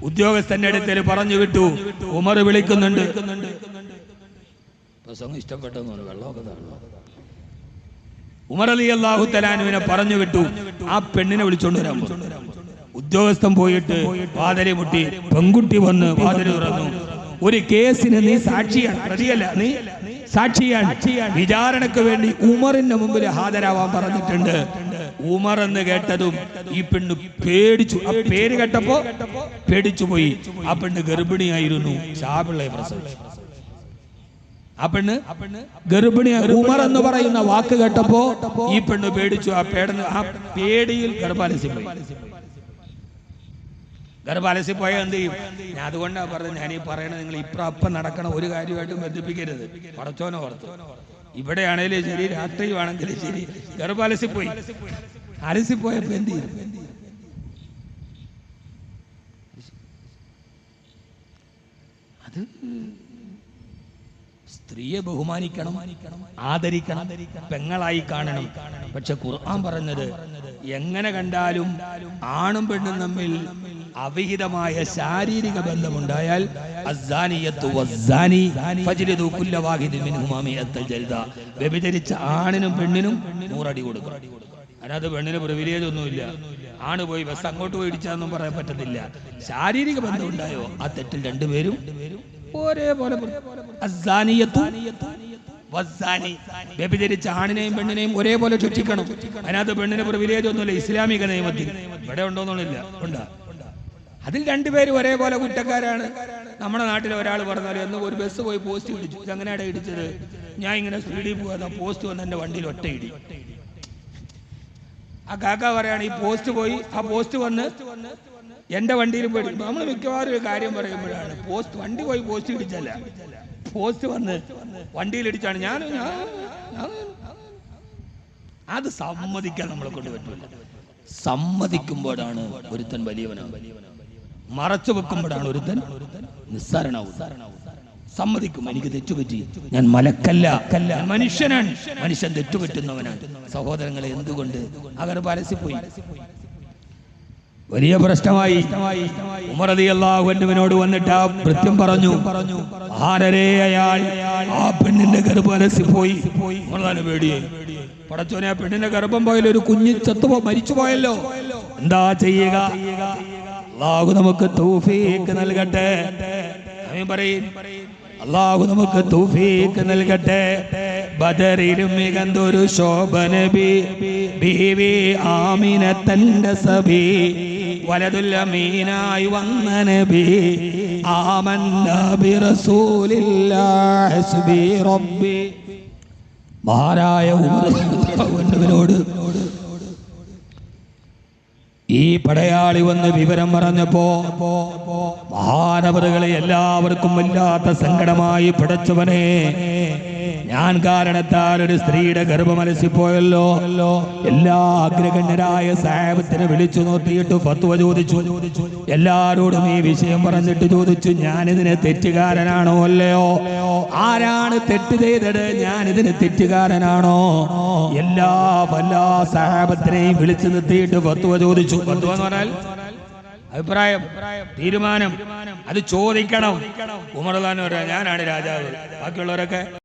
Speaker 1: ഉദ്യോഗസ്ഥന്റെ അടുത്ത് പറഞ്ഞു വിട്ടു. ഉമർ വിളിക്കുന്നുണ്ട്. ഇഷ്ടപ്പെട്ടെന്ന് വെള്ളമൊക്കെ തരണം. ഉമർ റളിയല്ലാഹു തആല പറഞ്ഞു വിട്ടു. ആ പെണ്ണിനെ വിളിച്ചോണ്ട് വരാൻ പറഞ്ഞു. ഉദ്യോഗസ്ഥൻ പോയിട്ട് വാതിലെ മുട്ടി. പെൺകുട്ടി വന്ന് വാതിൽ തുറന്നു. ഒരു കേസിന് നീ സാക്ഷിയാണ്, പ്രതിയല്ല, നീ സാക്ഷിയാണ്. വിചാരണക്ക് വേണ്ടി ഉമറിന്റെ മുമ്പിൽ ഹാജരാവാൻ പറഞ്ഞിട്ടുണ്ട്. ഉമർ എന്ന് കേട്ടതും ഈ പെണ്ണ് പേടിച്ചു. ആ പേര് കേട്ടപ്പോ പേടിച്ചു പോയി. ആ പെണ്ണ് ഗർഭിണിയായിരുന്നു. ശാപിള്ളയെ പ്രസവിച്ചു. ആ പെണ്ണ് ഗർഭിണിയായി. ഉമർ എന്ന് പറയുന്ന വാക്ക് കേട്ടപ്പോ ഈ പെണ്ണ് പേടിച്ചു. ആ പേടിയിൽ ഗർഭാലസ്യം പോയാൽ എന്ത് ചെയ്യും? ഞാൻ അതുകൊണ്ടാണ് പറഞ്ഞത്, ഞാനീ പറയണത് നിങ്ങൾ ഇപ്പം നടക്കണ ഒരു കാര്യമായിട്ടും ബന്ധിപ്പിക്കരുത്. പടച്ചോനെ ഓർത്ത്. ഇവിടെയാണെങ്കിലും ശരി, രാത്രിയുമാണെങ്കിലും ശരി, ഗർഭാലസ്യം പോയി. അലസിപ്പോയപ്പോ എന്ത് ചെയ്യും? അത് സ്ത്രീയെ ബഹുമാനിക്കണം, ആദരിക്കണം, പെങ്ങളായി കാണണം. പക്ഷെ ഖുർആൻ പറഞ്ഞത് എങ്ങനെ കണ്ടാലും ആണും പെണ്ണും തമ്മിൽ അവിഹിതമായ ശാരീരിക ബന്ധമുണ്ടായാൽ വ്യഭിചരിച്ച ആണിനും പെണ്ണിനും 100 അടി കൊടുക്കും. അതിനകത്ത് പെണ്ണിന് പ്രിവിലേജ് ഒന്നുമില്ല. ആണ് പോയി ബസ് അങ്ങോട്ട് പോയി ഇടിച്ചാന്നും പറയാൻ പറ്റത്തില്ല. ശാരീരിക ബന്ധം ഉണ്ടായോ ആ തെറ്റിൽ രണ്ടുപേരും ഒരേപോലെ. വ്യഭിചരിച്ച ആണിനെയും പെണ്ണിനെയും ഒരേപോലെ ശിക്ഷിക്കണം. അതിനകത്ത് പെണ്ണിന് പ്രിവിലേജ് ഒന്നുമില്ല ഇസ്ലാമിക നിയമത്തിൽ. ഇവിടെ ഉണ്ടോന്നില്ല, ഉണ്ടാ. അതിൽ രണ്ടുപേരും ഒരേപോലെ കുറ്റക്കാരാണ്. നമ്മുടെ നാട്ടിൽ ഒരാൾ പറഞ്ഞാലും എന്ന് ഒരു ബസ് പോയി പോസ്റ്റ് ഇടിച്ചു. ഇതെങ്ങനെയാണ് ഇടിച്ചത്? ഞാൻ ഇങ്ങനെ സ്പീഡിൽ പോകാതെ പോസ്റ്റ് വന്ന് എന്റെ വണ്ടിയിൽ ഒറ്റ ഇടി. ആ കാക്ക പറയാണ് ഈ പോസ്റ്റ് പോയി, ആ പോസ്റ്റ് വന്ന് എന്റെ വണ്ടിയിൽ പോയി. നമ്മൾ മിക്കവാറും ഒരു കാര്യം പറയുമ്പോഴാണ് പോസ്റ്റ് വണ്ടി പോയി പോസ്റ്റ് ഇടിച്ചല്ല, പോസ്റ്റ് വന്ന് വണ്ടിയിൽ ഇടിച്ചാണ്. അത് സമ്മതിക്കാൻ നമ്മളെ കൊണ്ട് പറ്റില്ല. സമ്മതിക്കുമ്പോഴാണ് ഒരുത്തൻ വലിയവനാണ്, മറച്ചു വെക്കുമ്പോഴാണ് ഒരുത്തൻ നിസ്സാരനാവും. സമ്മതിക്കും, എനിക്ക് തെറ്റുപറ്റി, ഞാൻ മലക്കല്ല, മനുഷ്യനാണ്, മനുഷ്യൻ തെറ്റുപറ്റുന്നവനാണ്. സഹോദരങ്ങളെ, എന്തുകൊണ്ട് അവർ പരസ്യപ്പോയി? വലിയ പ്രശ്നമായി. ഉമർ റളിയല്ലാഹു അൻഹുവിനോട് വന്നിട്ട് ആ കൃത്യം പറഞ്ഞു. ആരരെ അയാൾ ആ പെണ്ണിന്റെ ഗർഭം അലസിപ്പോയി. ഉമർദാന് പേടിയായി. പടച്ചോനെ, ആ പെണ്ണിന്റെ ഗർഭം പോയാൽ ഒരു കുഞ്ഞ് മരിച്ചു പോയല്ലോ, എന്താ ചെയ്യുക? അല്ലാഹു നമുക്ക് തൗഫീഖ് നൽകട്ടെ. ആമീൻ പറയ്. അല്ലാഹു നമുക്ക് തൗഫീഖ് നൽകട്ടെ. ബദറിലും മികന്തൊരു ശോഭ നബി, ബീവി ആമിനത്തന്റെ സബി, വലതുൽ അമീനായി വന്ന നബി, ആമന്ന ബി റസൂലില്ലാഹി ഹസ്ബി റബ്ബി. മഹാനായ ഉമർ റളിയല്ലാഹു ഈ പടയാളി വന്ന് വിവരം പറഞ്ഞപ്പോ മഹാനവറുകളെ എല്ലാവർക്കും വല്ലാത്ത സങ്കടമായി. പടച്ചവനെ, ഞാൻ കാരണത്താൽ ഒരു സ്ത്രീയുടെ ഗർഭമലസിപ്പോയല്ലോ. എല്ലാ അഗ്രഗണ്യരായ സാഹിബത്തിനെ വിളിച്ചു നോക്കിയിട്ട് ഫത്വ ചോദിച്ചു. എല്ലാരോടും ഈ വിഷയം പറഞ്ഞിട്ട് ചോദിച്ചു, ഞാനിതിന് തെറ്റുകാരനാണോ അല്ലയോ? ആരാണ് തെറ്റ് ചെയ്തത്? ഞാനിതിന് തെറ്റുകാരനാണോ? എല്ലാ സാഹിബത്തിനെയും വിളിച്ചു നിർത്തിയിട്ട് ഫത്വ ചോദിച്ചു. ഫത്വ എന്ന് പറഞ്ഞാൽ അഭിപ്രായം, തീരുമാനം, അത് ചോദിക്കണം. ഉമർ റളിയല്ലാഹു അൻഹു, ഞാനാണ് രാജാവ്, ബാക്കിയുള്ളവരൊക്കെ